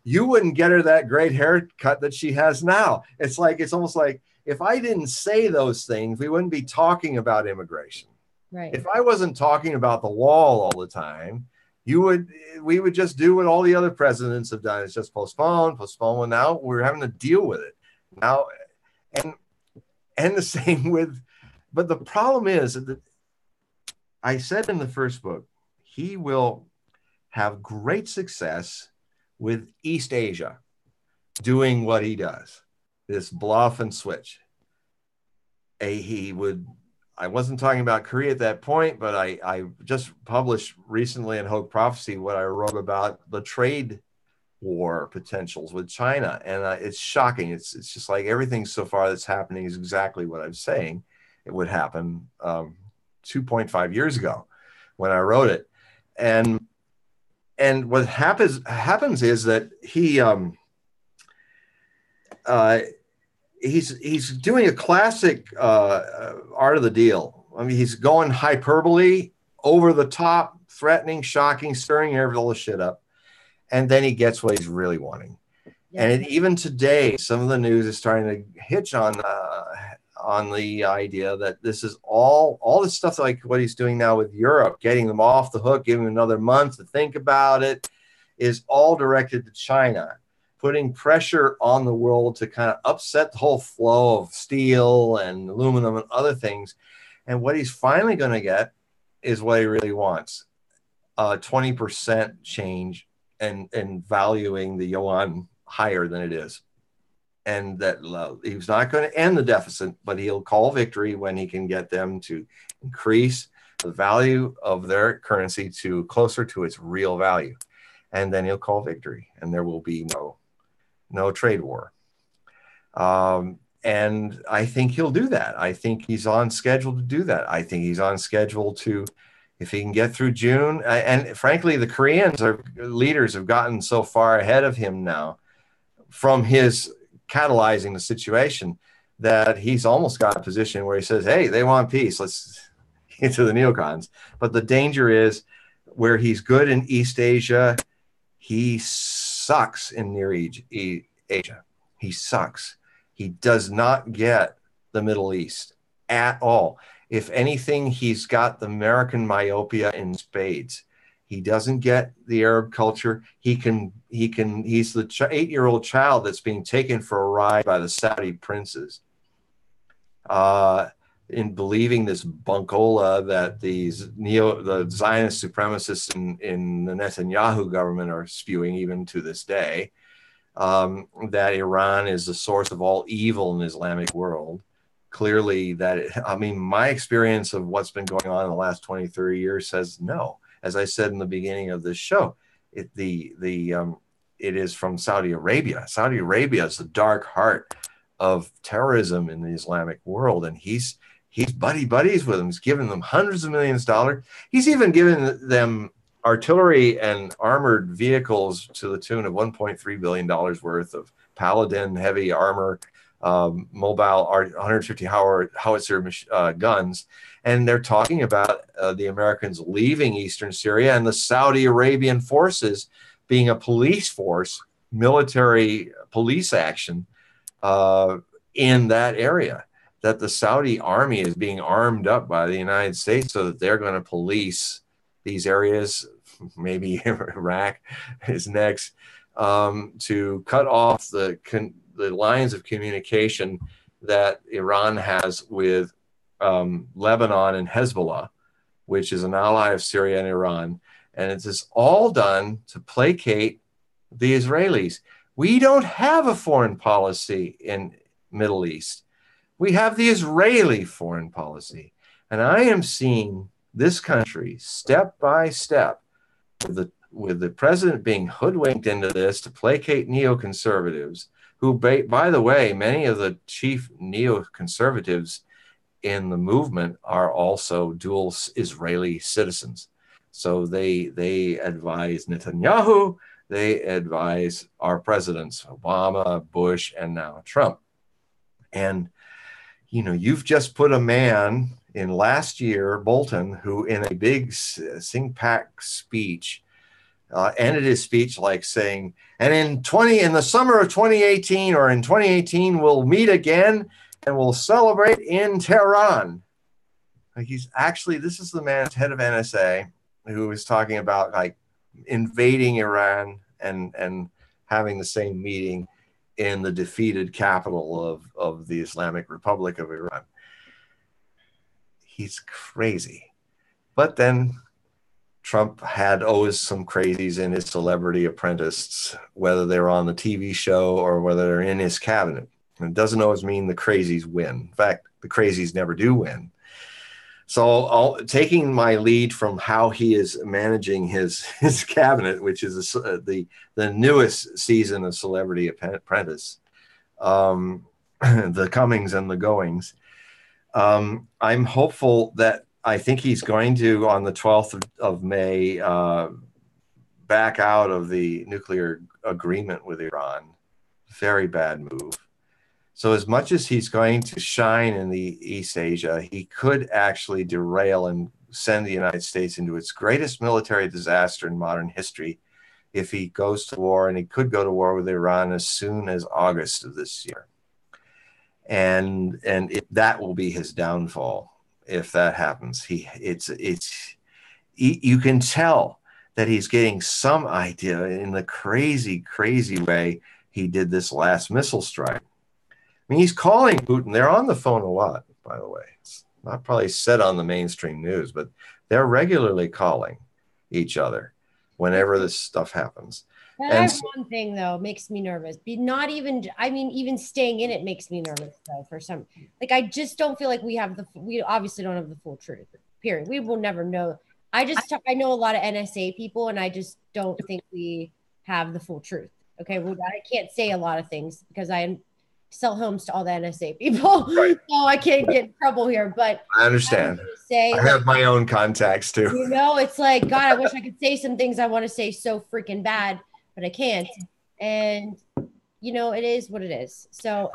you wouldn't get her that great haircut that she has now. It's almost like, if I didn't say those things, we wouldn't be talking about immigration. Right. If I wasn't talking about the wall all the time, we would just do what all the other presidents have done. It's just postpone. Well, now we're having to deal with it now. And the same with, but the problem is that I said in the first book, he will have great success with East Asia doing what he does, this bluff and switch. I wasn't talking about Korea at that point, but I just published recently in Hogue Prophecy what I wrote about the trade war potentials with China. And it's shocking. It's just like everything so far that's happening is exactly what I'm saying it would happen 2.5 years ago when I wrote it. And what happens is that he's doing a classic art of the deal. I mean, he's going hyperbole, over the top, threatening, shocking, stirring all the shit up, and then he gets what he's really wanting. Yeah. And even today, some of the news is starting to hitch on the idea that this is all this stuff, like what he's doing now with Europe, getting them off the hook, giving them another month to think about it, is all directed to China, putting pressure on the world to kind of upset the whole flow of steel and aluminum and other things. And what he's finally going to get is what he really wants, 20% change and valuing the yuan higher than it is. And that he's not going to end the deficit, but he'll call victory when he can get them to increase the value of their currency to closer to its real value. And then he'll call victory, and there will be no trade war. And I think he'll do that. I think he's on schedule to do that. I think he's on schedule to, if he can get through June. And frankly, the Koreans leaders have gotten so far ahead of him now from his catalyzing the situation that he's almost got a position where he says, hey, they want peace. Let's get to the neocons. But the danger is, where he's good in East Asia, he sucks in Asia. He sucks. He does not get the Middle East at all. If anything, he's got the American myopia in spades. He doesn't get the Arab culture. He's the 8-year-old child that's being taken for a ride by the Saudi princes, in believing this bunkola that the Zionist supremacists in the Netanyahu government are spewing even to this day, that Iran is the source of all evil in the Islamic world. Clearly my experience of what's been going on in the last 20, 30 years says no. As I said in the beginning of this show, it is from Saudi Arabia. Saudi Arabia is the dark heart of terrorism in the Islamic world, and he's buddies with them. He's given them hundreds of millions of dollars. He's even given them artillery and armored vehicles to the tune of $1.3 billion worth of Paladin heavy armor, mobile 150 howitzer guns. And they're talking about the Americans leaving eastern Syria and the Saudi Arabian forces being a police force, military police action in that area. That the Saudi army is being armed up by the United States so that they're going to police these areas. Maybe Iraq is next, to cut off the lines of communication that Iran has with Lebanon and Hezbollah, which is an ally of Syria and Iran. And it is all done to placate the Israelis. We don't have a foreign policy in Middle East. We have the Israeli foreign policy. And I am seeing this country step by step with the president being hoodwinked into this to placate neoconservatives, who, by the way, many of the chief neoconservatives in the movement are also dual Israeli citizens. So they advise Netanyahu, they advise our presidents, Obama, Bush, and now Trump. And, you've just put a man in last year, Bolton, who in a big sing-pack speech, ended his speech like saying, and in the summer of 2018 or in 2018, we'll meet again and we'll celebrate in Tehran. This is the man, head of NSA, who is talking about like invading Iran and having the same meeting in the defeated capital of the Islamic Republic of Iran. He's crazy. But then Trump had always some crazies in his celebrity apprentice, whether they're on the TV show or whether they're in his cabinet. And it doesn't always mean the crazies win. In fact, the crazies never do win. So taking my lead from how he is managing his cabinet, which is the newest season of Celebrity Apprentice, the comings and the goings, I'm hopeful that I think he's going to, on the 12th of May, back out of the nuclear agreement with Iran. Very bad move. So as much as he's going to shine in the East Asia, he could actually derail and send the United States into its greatest military disaster in modern history if he goes to war, and he could go to war with Iran as soon as August of this year. And that will be his downfall if that happens. You can tell that he's getting some idea in the crazy way he did this last missile strike. I mean, he's calling Putin. They're on the phone a lot, by the way. It's not probably said on the mainstream news, but they're regularly calling each other whenever this stuff happens. That one thing, though, makes me nervous. Even staying in it makes me nervous, though, for some. Like, I just don't feel like we obviously don't have the full truth, period. We will never know. I know a lot of NSA people, and I just don't think we have the full truth. Okay, well, I can't say a lot of things because I sell homes to all the NSA people, right. So I can't get in trouble here. But I understand. I have my own contacts too. It's like, God, I wish I could say some things I want to say so freaking bad, but I can't. And it is what it is. So,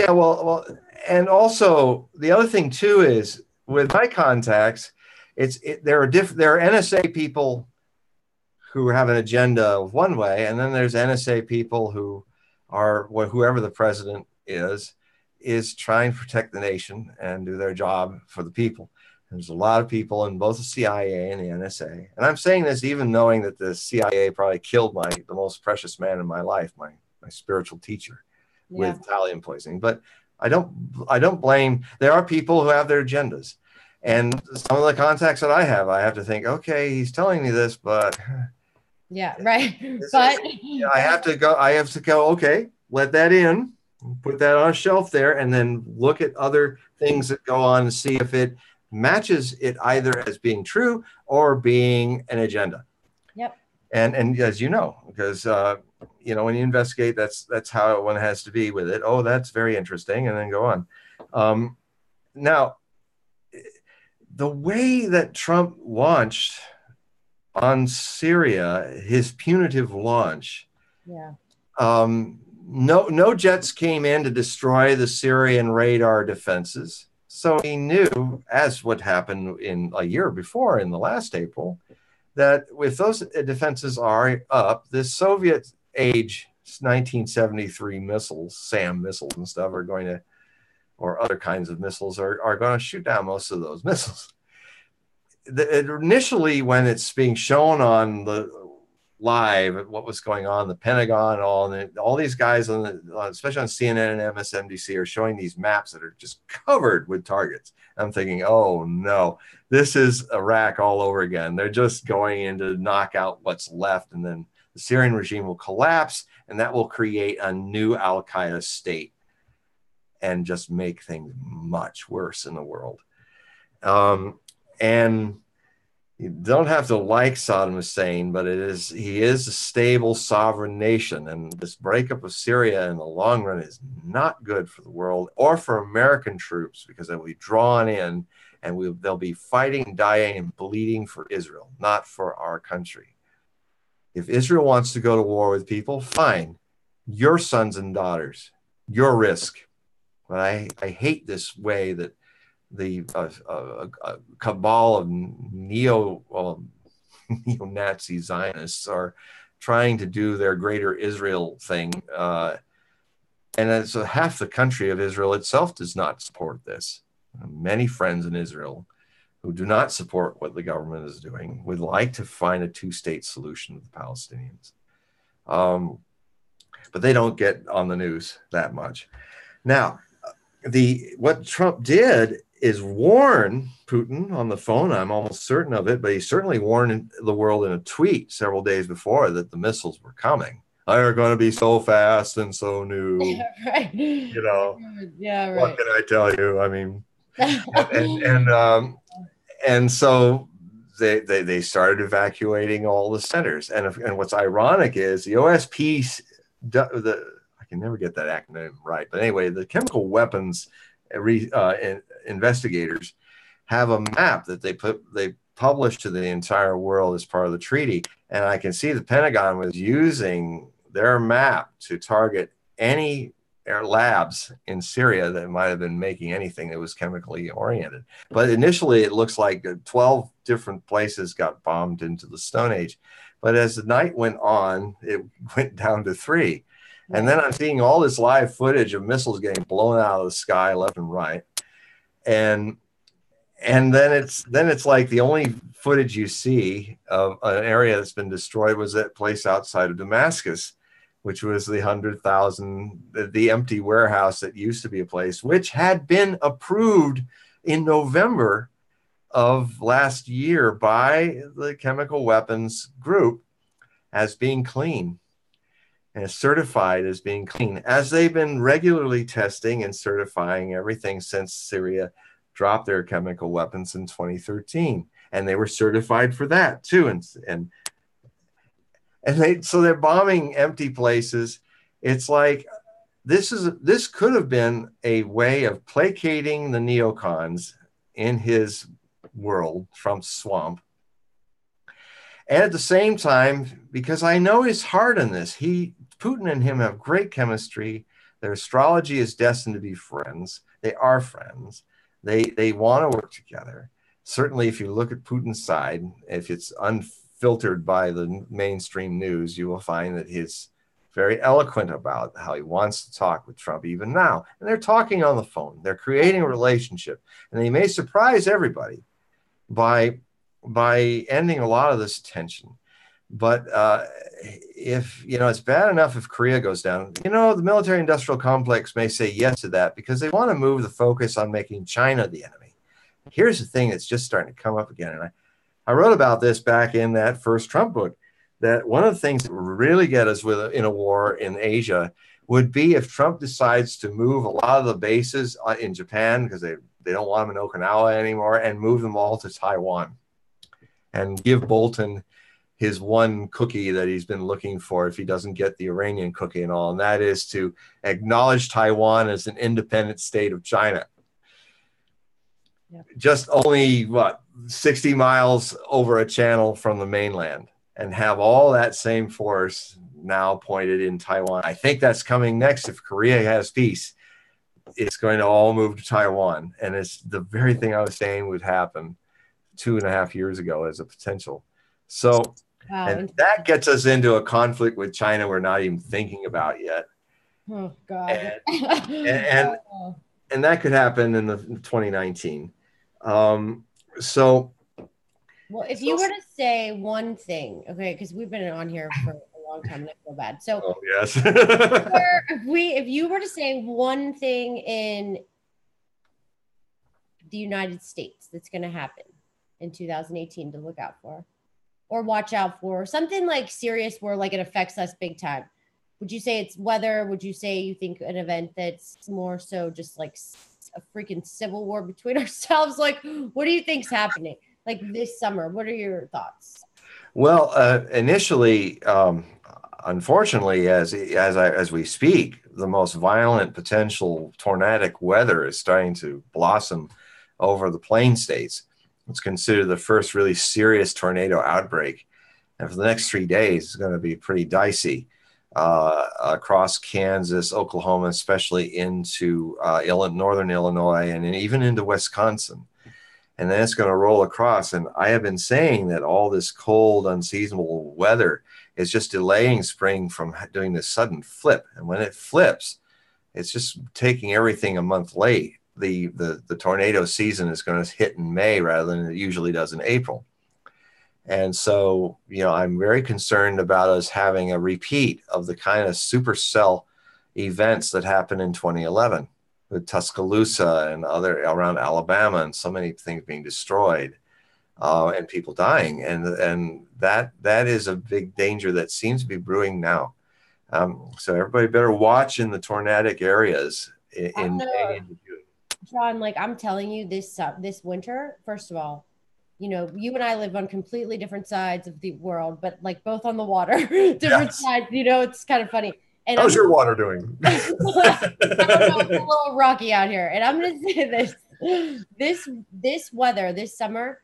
well, and also the other thing too is with my contacts, there are NSA people who have an agenda one way, and then there's NSA people who are, whoever the president is trying to protect the nation and do their job for the people. There's a lot of people in both the CIA and the NSA. And I'm saying this even knowing that the CIA probably killed the most precious man in my life, my spiritual teacher, with thallium poisoning. But I don't blame. There are people who have their agendas. And some of the contacts that I have to think, okay, he's telling me this, but yeah, right. But I have to go, okay, let that in, put that on a shelf there, and then look at other things that go on and see if it matches it either as being true or being an agenda. Yep. And as you know, because when you investigate, that's how one has to be with it. Oh, that's very interesting, and then go on. Now, the way that Trump launched on Syria, his punitive launch, no jets came in to destroy the Syrian radar defenses. So he knew, as what happened in a year before, in the last April, that if those defenses are up, the Soviet age 1973 missiles, SAM missiles and stuff, are going to, or other kinds of missiles, are going to shoot down most of those missiles. Initially, when it's being shown on the live, what was going on, the Pentagon, all these guys, especially on CNN and MSNBC, are showing these maps that are just covered with targets. I'm thinking, oh no, this is Iraq all over again. They're just going in to knock out what's left, and then the Syrian regime will collapse, and that will create a new Al-Qaeda state and just make things much worse in the world. And you don't have to like Saddam Hussein, but he is a stable sovereign nation. And this breakup of Syria in the long run is not good for the world or for American troops, because they'll be drawn in and they'll be fighting, dying, and bleeding for Israel, not for our country. If Israel wants to go to war with people, fine. Your sons and daughters, your risk. But I hate this way that the cabal of neo-Nazi Zionists are trying to do their greater Israel thing. And so half the country of Israel itself does not support this. Many friends in Israel who do not support what the government is doing would like to find a two-state solution with the Palestinians. But they don't get on the news that much. Now, what Trump did is warn Putin on the phone. I'm almost certain of it, but he certainly warned the world in a tweet several days before that the missiles were coming. They're going to be so fast and so new. Right. Yeah, right. What can I tell you? I mean, and so they started evacuating all the centers. And what's ironic is the OSP, I can never get that acronym right, but anyway, the chemical weapons investigators have a map that they published to the entire world as part of the treaty. And I can see the Pentagon was using their map to target any labs in Syria that might have been making anything that was chemically oriented. But initially, it looks like 12 different places got bombed into the Stone Age. But as the night went on, it went down to 3. And then I'm seeing all this live footage of missiles getting blown out of the sky left and right. And then it's like the only footage you see of an area that's been destroyed was that place outside of Damascus, which was the 100,000, the empty warehouse that used to be a place, which had been approved in November of last year by the chemical weapons group as being clean. And is certified as being clean, as they've been regularly testing and certifying everything since Syria dropped their chemical weapons in 2013. And they were certified for that too. So they're bombing empty places. It's like this could have been a way of placating the neocons in his world, Trump's swamp. And at the same time, because I know his heart in this, Putin and him have great chemistry. Their astrology is destined to be friends. They are friends. They want to work together. Certainly, if you look at Putin's side, if it's filtered by the mainstream news, you will find that he's very eloquent about how he wants to talk with Trump even now. And they're talking on the phone. They're creating a relationship. And they may surprise everybody by ending a lot of this tension. But if, it's bad enough if Korea goes down, the military industrial complex may say yes to that because they want to move the focus on making China the enemy. Here's the thing that's just starting to come up again. And I wrote about this back in that first Trump book, that one of the things that would really get us in a war in Asia would be if Trump decides to move a lot of the bases in Japan, because they don't want them in Okinawa anymore, and move them all to Taiwan and give Bolton his one cookie that he's been looking for if he doesn't get the Iranian cookie and all, and that is to acknowledge Taiwan as an independent state of China. Yeah. Just only, 60 miles over a channel from the mainland, and have all that same force now pointed in Taiwan. I think that's coming next. If Korea has peace, it's going to all move to Taiwan. And it's the very thing I was saying would happen 2.5 years ago as a potential. So, wow. And that gets us into a conflict with China we're not even thinking about yet. Oh, God. And that could happen in 2019. Well, if you were to say one thing, okay, because we've been on here for a long time and I feel bad. So, oh, yes. if you were to say one thing in the United States that's going to happen in 2018 to look out for or watch out for, something like serious where like it affects us big time, would you say it's weather? Would you say you think an event that's more so just like a freaking civil war between ourselves? Like, what do you think's happening? Like this summer, what are your thoughts? Well, initially, unfortunately, as we speak, the most violent potential tornadic weather is starting to blossom over the plain states. It's considered the first really serious tornado outbreak, and for the next 3 days, it's going to be pretty dicey across Kansas, Oklahoma, especially into northern Illinois, and even into Wisconsin. And then it's going to roll across. And I have been saying that all this cold, unseasonable weather is just delaying spring from doing this sudden flip. And when it flips, it's just taking everything a month late. The tornado season is going to hit in May rather than it usually does in April. And so, I'm very concerned about us having a repeat of the kind of supercell events that happened in 2011. With Tuscaloosa and other around Alabama, and so many things being destroyed and people dying, and that is a big danger that seems to be brewing now. So everybody better watch in the tornadic areas in May and June. John, like I'm telling you, this winter, first of all, you and I live on completely different sides of the world, but like both on the water, different sides. It's kind of funny. And how's your water doing? I don't know, it's a little rocky out here. And I'm going to say this weather, this summer,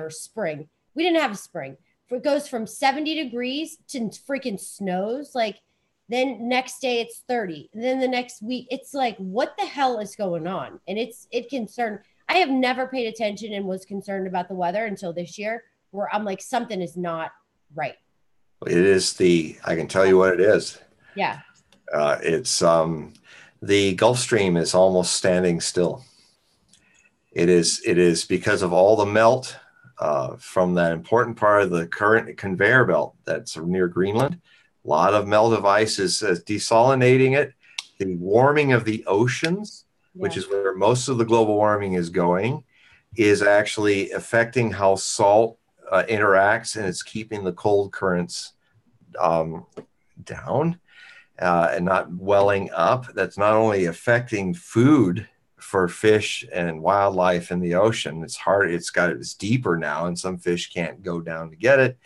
spring. We didn't have a spring. It goes from 70 degrees to freaking snows. Like then next day it's 30. And then the next week, it's like, what the hell is going on? And it concerned. I have never paid attention and was concerned about the weather until this year, where I'm like, something is not right. It is I can tell you what it is. Yeah. It's the Gulf Stream is almost standing still. It is because of all the melt from that important part of the current conveyor belt that's near Greenland. A lot of melt of ice is desalinating it. The warming of the oceans, which is where most of the global warming is going, is actually affecting how salt interacts, and it's keeping the cold currents down and not welling up. That's not only affecting food for fish and wildlife in the ocean. It's hard. It's deeper now, and some fish can't go down to get it.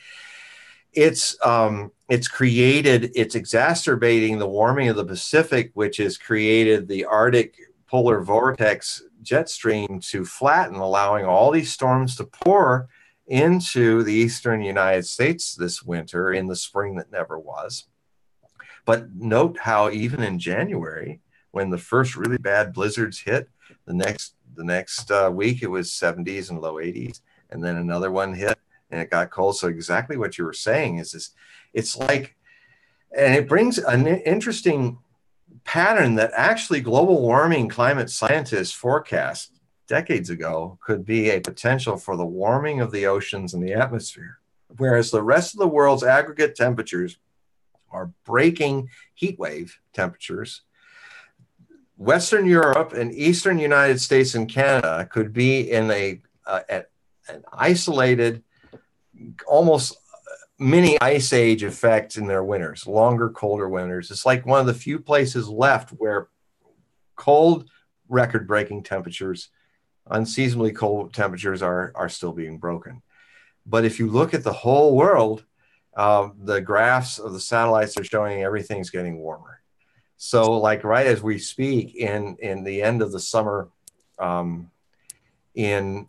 It's exacerbating the warming of the Pacific, which has created the Arctic polar vortex jet stream to flatten, allowing all these storms to pour into the eastern United States this winter in the spring that never was. But note how even in January, when the first really bad blizzards hit, the next week it was 70s and low 80s, and then another one hit, and it got cold. So exactly what you were saying is this, it's like, and it brings an interesting pattern that actually global warming climate scientists forecast decades ago could be a potential for the warming of the oceans and the atmosphere. Whereas the rest of the world's aggregate temperatures are breaking heat wave temperatures, Western Europe and Eastern United States and Canada could be in an isolated, almost mini ice age effect in their winters, longer, colder winters. It's like one of the few places left where cold, record-breaking temperatures, unseasonably cold temperatures are still being broken. But if you look at the whole world, the graphs of the satellites are showing everything's getting warmer. So like right as we speak in the end of the summer, in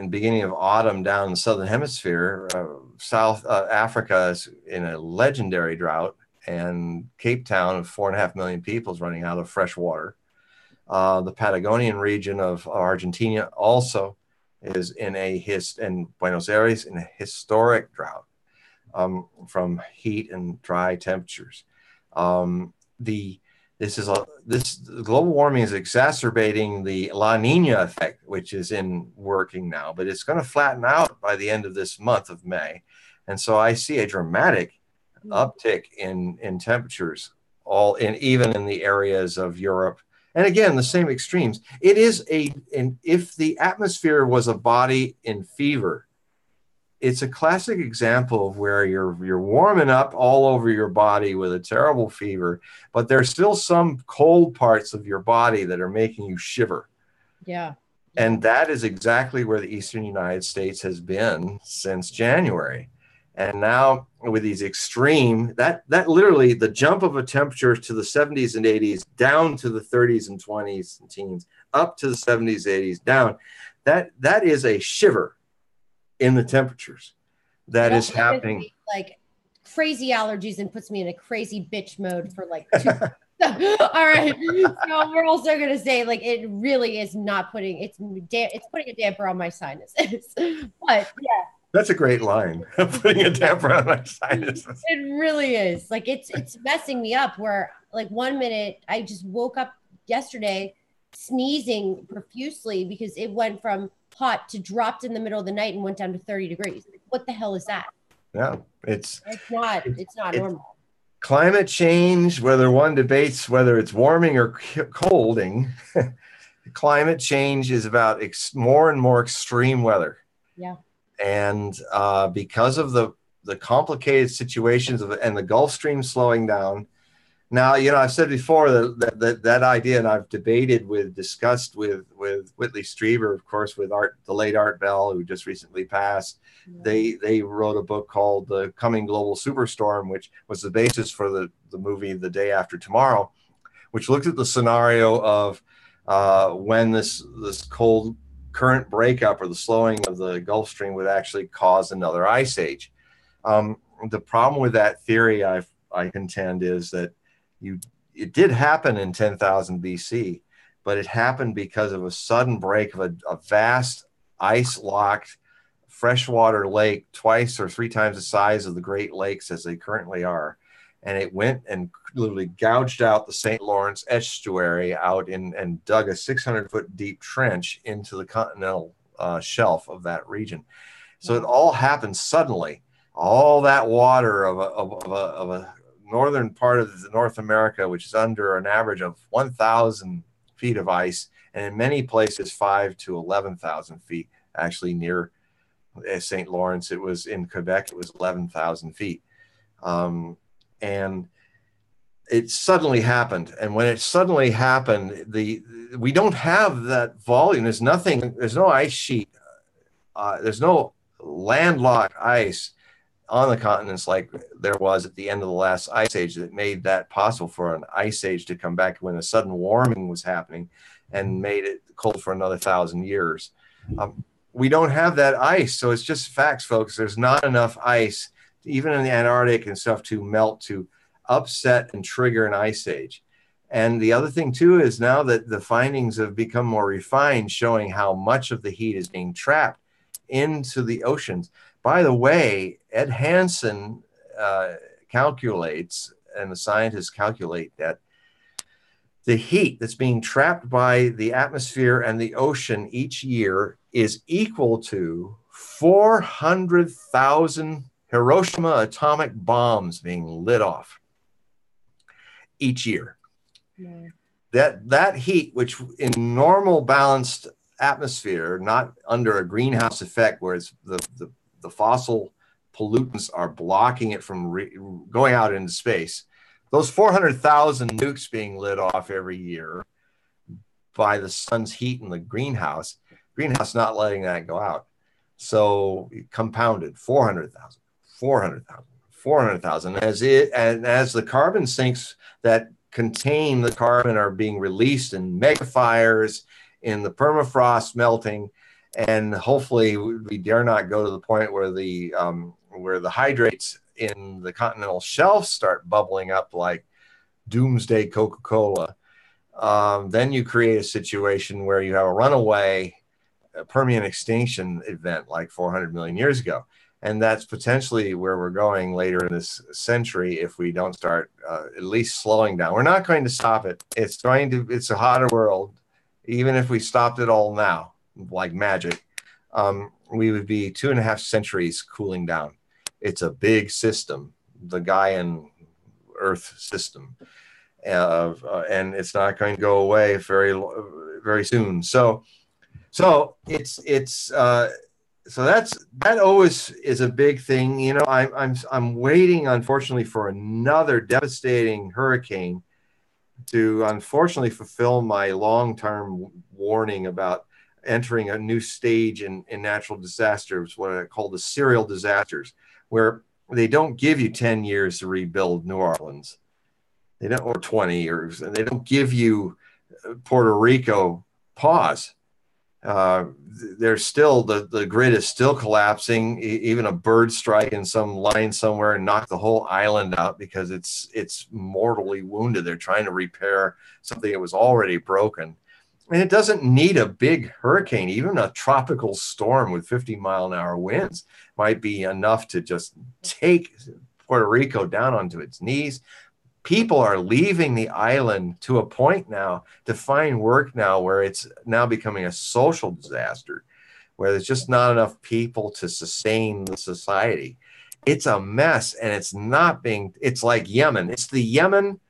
beginning of autumn down in the southern hemisphere, South Africa is in a legendary drought, and Cape Town of 4.5 million people is running out of fresh water. The Patagonian region of Argentina also is in and Buenos Aires in a historic drought from heat and dry temperatures. This global warming is exacerbating the La Nina effect, which is in working now, but it's going to flatten out by the end of this month of May. And so I see a dramatic uptick in temperatures, even in the areas of Europe. And again, the same extremes. It is if the atmosphere was a body in fever, it's a classic example of where you're warming up all over your body with a terrible fever, but there's still some cold parts of your body that are making you shiver. Yeah. And that is exactly where the Eastern United States has been since January. And now with these extreme, that literally the jump of a temperature to the 70s and 80s, down to the 30s and 20s and teens, up to the 70s, 80s, down, that is a shiver in the temperatures that is happening. Like crazy allergies and puts me in a crazy bitch mode for like 2 All right. So we're also going to say like it really is not putting it's putting a damper on my sinuses. But yeah. That's a great line. Putting a damper on my sinuses. It really is. Like it's messing me up where like 1 minute I just woke up yesterday sneezing profusely because it went from hot to dropped in the middle of the night and went down to 30 degrees. What the hell is that? Yeah, it's not normal. Climate change, whether one debates whether it's warming or colding, climate change is about more and more extreme weather. Yeah. And because of the complicated situations and the Gulf Stream slowing down. Now, I've said before that idea, and I've discussed with Whitley Strieber, of course, with the late Art Bell, who just recently passed. Yeah. They wrote a book called The Coming Global Superstorm, which was the basis for the movie The Day After Tomorrow, which looked at the scenario of when this cold current breakup or the slowing of the Gulf Stream would actually cause another ice age. The problem with that theory, I contend, is that it did happen in 10,000 BC, but it happened because of a sudden break of a vast ice-locked freshwater lake, 2 or 3 times the size of the Great Lakes as they currently are. And it went and literally gouged out the St. Lawrence estuary out and dug a 600-foot deep trench into the continental shelf of that region. So it all happened suddenly. All that water of a northern part of North America, which is under an average of 1,000 feet of ice, and in many places 5,000 to 11,000 feet. Actually, near St. Lawrence, it was in Quebec, it was 11,000 feet. And it suddenly happened. And when it suddenly happened, we don't have that volume. There's no ice sheet. There's no landlocked ice on the continents like there was at the end of the last ice age that made that possible for an ice age to come back when a sudden warming was happening and made it cold for another 1,000 years. We don't have that ice. So it's just facts, folks. There's not enough ice, even in the Antarctic and stuff, to melt, to upset and trigger an ice age. And the other thing too is now that the findings have become more refined, showing how much of the heat is being trapped into the oceans. By the way, Ed Hansen calculates, and the scientists calculate, that the heat that's being trapped by the atmosphere and the ocean each year is equal to 400,000 Hiroshima atomic bombs being lit off each year. Yeah. That heat, which in normal balanced atmosphere, not under a greenhouse effect where it's the fossil pollutants are blocking it from going out into space, those 400,000 nukes being lit off every year by the sun's heat in the greenhouse not letting that go out. So compounded 400,000, 400,000, 400,000 as the carbon sinks that contain the carbon are being released in mega fires, in the permafrost melting, and hopefully we dare not go to the point where the hydrates in the continental shelf start bubbling up like doomsday Coca-Cola. Then you create a situation where you have a runaway Permian extinction event like 400 million years ago. And that's potentially where we're going later in this century if we don't start at least slowing down. We're not going to stop it. It's a hotter world. Even if we stopped it all now, like magic, we would be 2.5 centuries cooling down. It's a big system, the Gaian Earth system, and it's not going to go away very soon. So that always is a big thing. You know, I'm waiting, unfortunately, for another devastating hurricane to unfortunately fulfill my long-term warning about entering a new stage in natural disasters, what I call the serial disasters, where they don't give you 10 years to rebuild New Orleans. They don't, or 20 years. They don't give you Puerto Rico. Pause. There's still the grid is still collapsing. Even a bird strike in some line somewhere and knock the whole island out because it's mortally wounded. They're trying to repair something that was already broken. And it doesn't need a big hurricane. Even a tropical storm with 50-mile-an-hour winds might be enough to just take Puerto Rico down onto its knees. People are leaving the island to a point now to find work now where it's now becoming a social disaster, where there's just not enough people to sustain the society. It's a mess, and it's like Yemen. It's the Yemen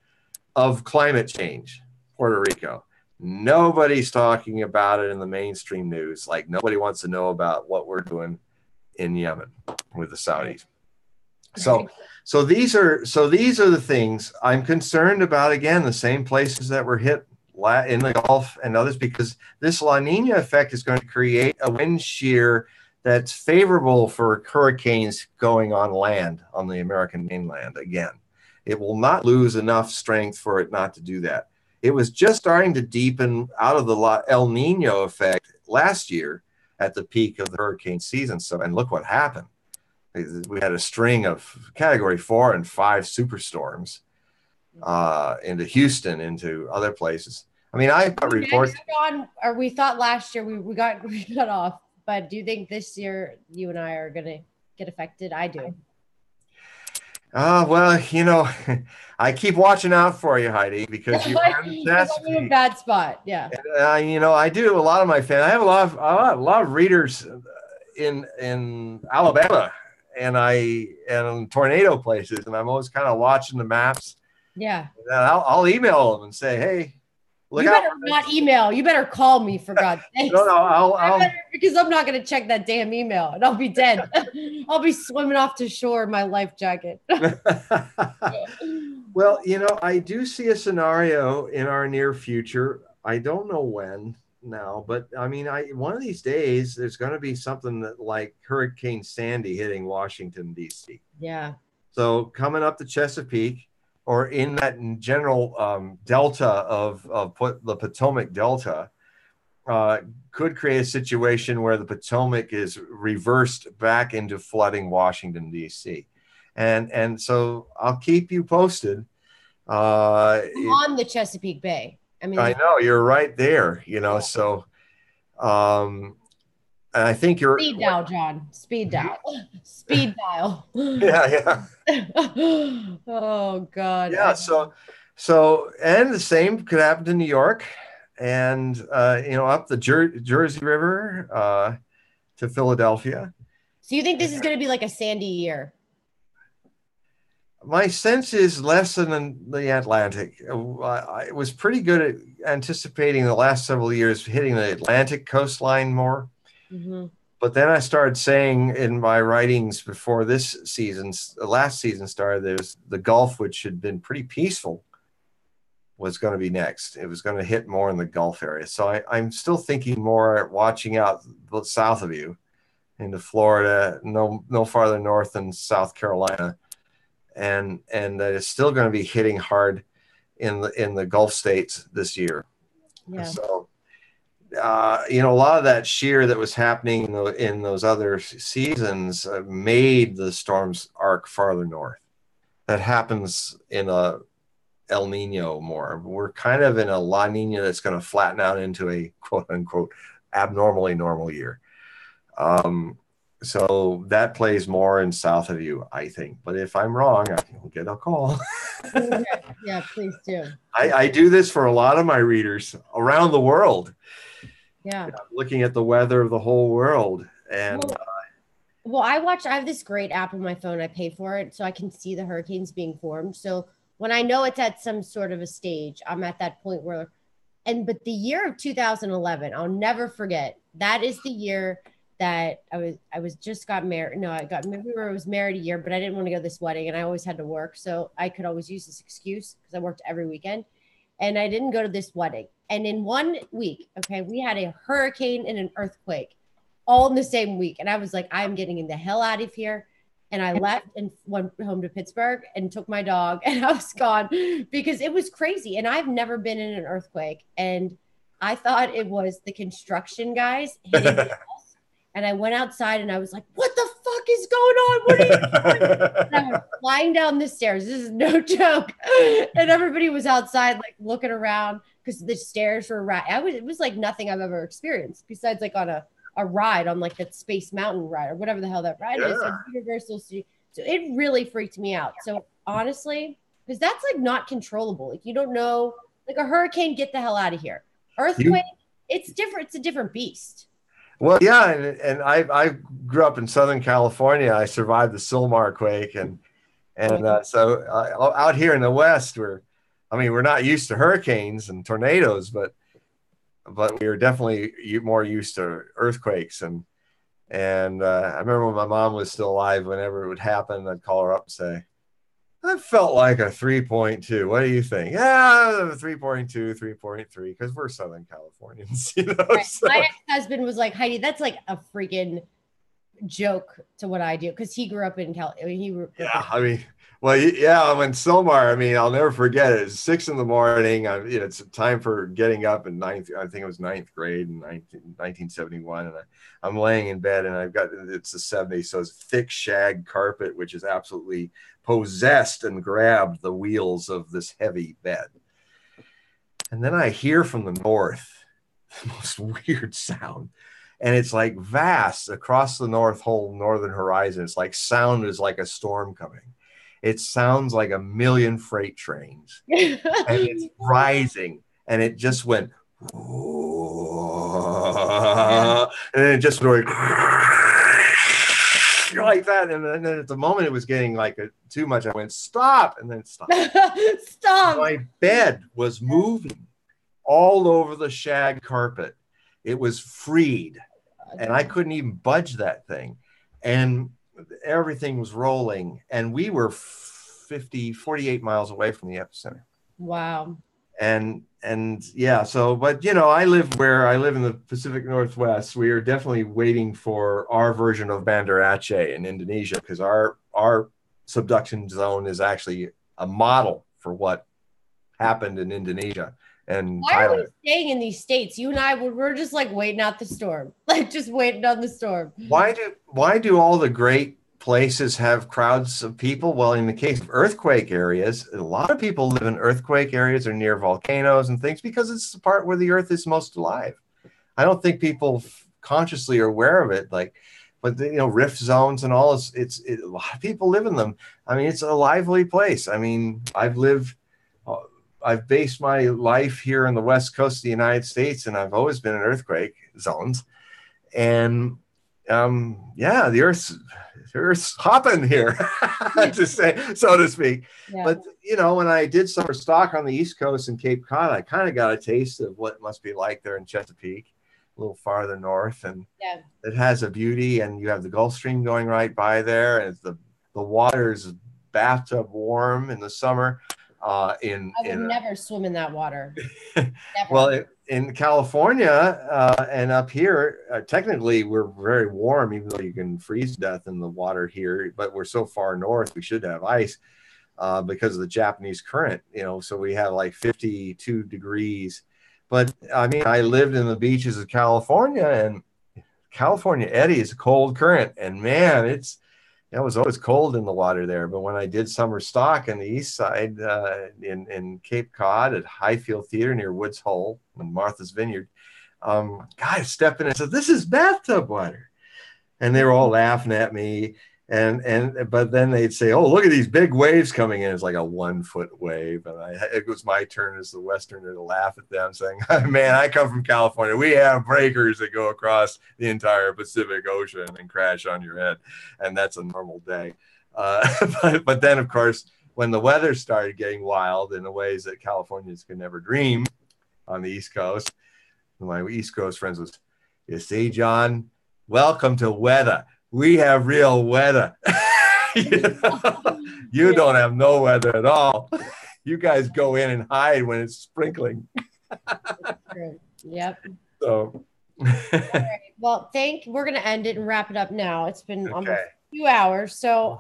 of climate change, Puerto Rico. Nobody's talking about it in the mainstream news. Like nobody wants to know about what we're doing in Yemen with the Saudis. So these are the things I'm concerned about. Again, the same places that were hit in the Gulf and others, because this La Nina effect is going to create a wind shear that's favorable for hurricanes going on land on the American mainland. Again, it will not lose enough strength for it not to do that. It was just starting to deepen out of the El Nino effect last year at the peak of the hurricane season. And look what happened. We had a string of Category 4 and 5 superstorms into Houston, into other places. I mean, I got reports. We thought last year we got off, but do you think this year you and I are going to get affected? I do. Well, you know, I keep watching out for you, Heidi, because you're in a bad spot. Yeah. You know, I do. A lot of my fans. I have a lot of readers in Alabama and tornado places, and I'm always kind of watching the maps. Yeah. And I'll email them and say, hey, look out. You better not email. You better call me, for God's sake. No, because I'm not going to check that damn email, and I'll be dead. I'll be swimming off to shore in my life jacket. Well, you know, I do see a scenario in our near future. I don't know when now, but I mean, one of these days there's going to be something that like Hurricane Sandy hitting Washington, D.C. Yeah. So coming up the Chesapeake, or in that general delta of the Potomac Delta, could create a situation where the Potomac is reversed back into flooding Washington, D.C. And so I'll keep you posted. On the Chesapeake Bay. I mean, I know you're right there, you know, so And I think you're Speed dial, John. Speed dial. Speed dial. yeah, Oh God. yeah. And the same could happen to New York, and up the Jersey River to Philadelphia. So you think this is going to be like a sandy year? My sense is less than the Atlantic. I was pretty good at anticipating the last several years hitting the Atlantic coastline more. Mm-hmm. But then I started saying in my writings before this season's, the last season started, there's the Gulf, which had been pretty peaceful, was going to be next. It was going to hit more in the Gulf area. So I'm still thinking more, watching out south of you into Florida, no farther north than South Carolina. And that it's still going to be hitting hard in the Gulf states this year. Yeah. So, a lot of that shear that was happening in those other seasons made the storms arc farther north. That happens in a El Nino more. We're kind of in a La Nina that's going to flatten out into a quote unquote abnormally normal year. So that plays more in south of you, I think. But if I'm wrong, I will get a call. Yeah, please do. I do this for a lot of my readers around the world. Yeah. Looking at the weather of the whole world. And well, I have this great app on my phone. I pay for it so I can see the hurricanes being formed. So when I know it's at some sort of a stage, I'm at that point where, but the year of 2011, I'll never forget. That is the year that I was just got married. No, I was married a year, but I didn't want to go to this wedding and I always had to work. So I could always use this excuse because I worked every weekend and I didn't go to this wedding. And in 1 week, okay, we had a hurricane and an earthquake all in the same week. And I was like, I'm getting the hell out of here. And I left and went home to Pittsburgh and took my dog and I was gone because it was crazy. And I've never been in an earthquake. And I thought it was the construction guys hitting the house. And I went outside and I was like, what the fuck is going on? What are you doing? And I was flying down the stairs. This is no joke. And everybody was outside, like looking around because the stairs were it was like nothing I've ever experienced besides like on a ride on like that Space Mountain ride or whatever the hell that ride is. Like Universal Studios. So it really freaked me out. So honestly, because that's like not controllable. Like you don't know, like a hurricane, get the hell out of here. Earthquake, it's different. It's a different beast. Well, yeah, and I grew up in Southern California. I survived the Silmar quake, and so out here in the West, we're not used to hurricanes and tornadoes, but we are definitely more used to earthquakes. And I remember when my mom was still alive, whenever it would happen, I'd call her up and say, I felt like a 3.2. What do you think? Yeah, 3.2, 3.3, because we're Southern Californians. Right. So. My ex-husband was like, Heidi, that's like a freaking joke to what I do, because he grew up in California. When Silmar, I'll never forget it. It's 6 a.m. It's time for getting up in I think it was ninth grade in 1971. And I'm laying in bed and it's the 70s. So it's thick shag carpet, which is absolutely possessed and grabbed the wheels of this heavy bed. And then I hear from the north the most weird sound. And it's like vast across the northern horizon. It's like sound is like a storm coming. It sounds like a million freight trains. And it's rising. And it just went, and then it just went like that. And then at the moment it was getting like too much, I went, stop. And then it stopped. Stop. My bed was moving all over the shag carpet. It was freed. And I couldn't even budge that thing. And everything was rolling. And we were 48 miles away from the epicenter. Wow. And yeah, so, but I live in the Pacific Northwest. We are definitely waiting for our version of Banda Aceh in Indonesia, because our subduction zone is actually a model for what happened in Indonesia. And why are we staying in these states? You and I, we're just like waiting out the storm, like just waiting on the storm. Why do all the great places have crowds of people? Well, in the case of earthquake areas, a lot of people live in earthquake areas or near volcanoes and things, because it's the part where the earth is most alive. I don't think people consciously are aware of it. Like, but you know, rift zones and all, a lot of people live in them. I mean, it's a lively place. I mean, I've based my life here on the West Coast of the United States, and I've always been in earthquake zones. And yeah, the Earth's hopping here, to say, so to speak. Yeah. But you know, when I did summer stock on the East Coast in Cape Cod, I kind of got a taste of what it must be like there in Chesapeake, a little farther north, and it has a beauty. And you have the Gulf Stream going right by there, and the water is bathtub warm in the summer. I would never swim in that water. Well, in California and up here, technically we're very warm, even though you can freeze to death in the water here. But we're so far north, we should have ice because of the Japanese current. You know, so we have like 52 degrees. But I mean, I lived in the beaches of California, and California eddy is a cold current, and man, it was always cold in the water there. But when I did summer stock on the east side in Cape Cod at Highfield Theater near Woods Hole and Martha's Vineyard, guys stepped in and said, "This is bathtub water." And they were all laughing at me. But then they'd say, "Oh, look at these big waves coming in." It's like a 1 foot wave. And it was my turn as the Westerner to laugh at them, saying, "Man, I come from California. We have breakers that go across the entire Pacific Ocean and crash on your head. And that's a normal day." But then, of course, when the weather started getting wild in the ways that Californians could never dream on the East Coast, my East Coast friends was, "You see, John, welcome to weather. We have real weather." You don't have no weather at all. You guys go in and hide when it's sprinkling. Yep. So, all right. Well, we're going to end it and wrap it up now. It's been almost 2 hours. So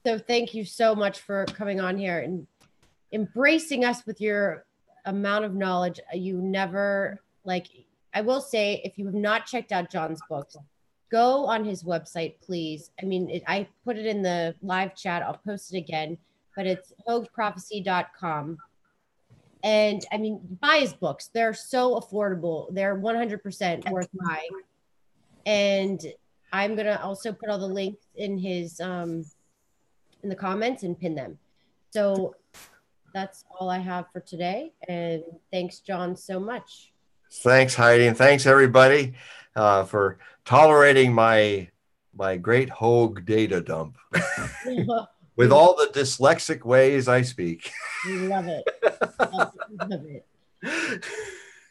thank you so much for coming on here and embracing us with your amount of knowledge. You never, I will say, if you have not checked out John's books, go on his website, please. I mean, I put it in the live chat. I'll post it again, but it's HOGUE'sprophecy.com. And I mean, buy his books. They're so affordable. They're 100% worth buying. And I'm going to also put all the links in his, in the comments and pin them. So that's all I have for today. And thanks, John, so much. Thanks, Heidi. And thanks, everybody, for tolerating my great Hogue data dump with all the dyslexic ways I speak. We love it. Love it.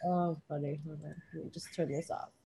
Oh, funny. Hold on. Let me just turn this off.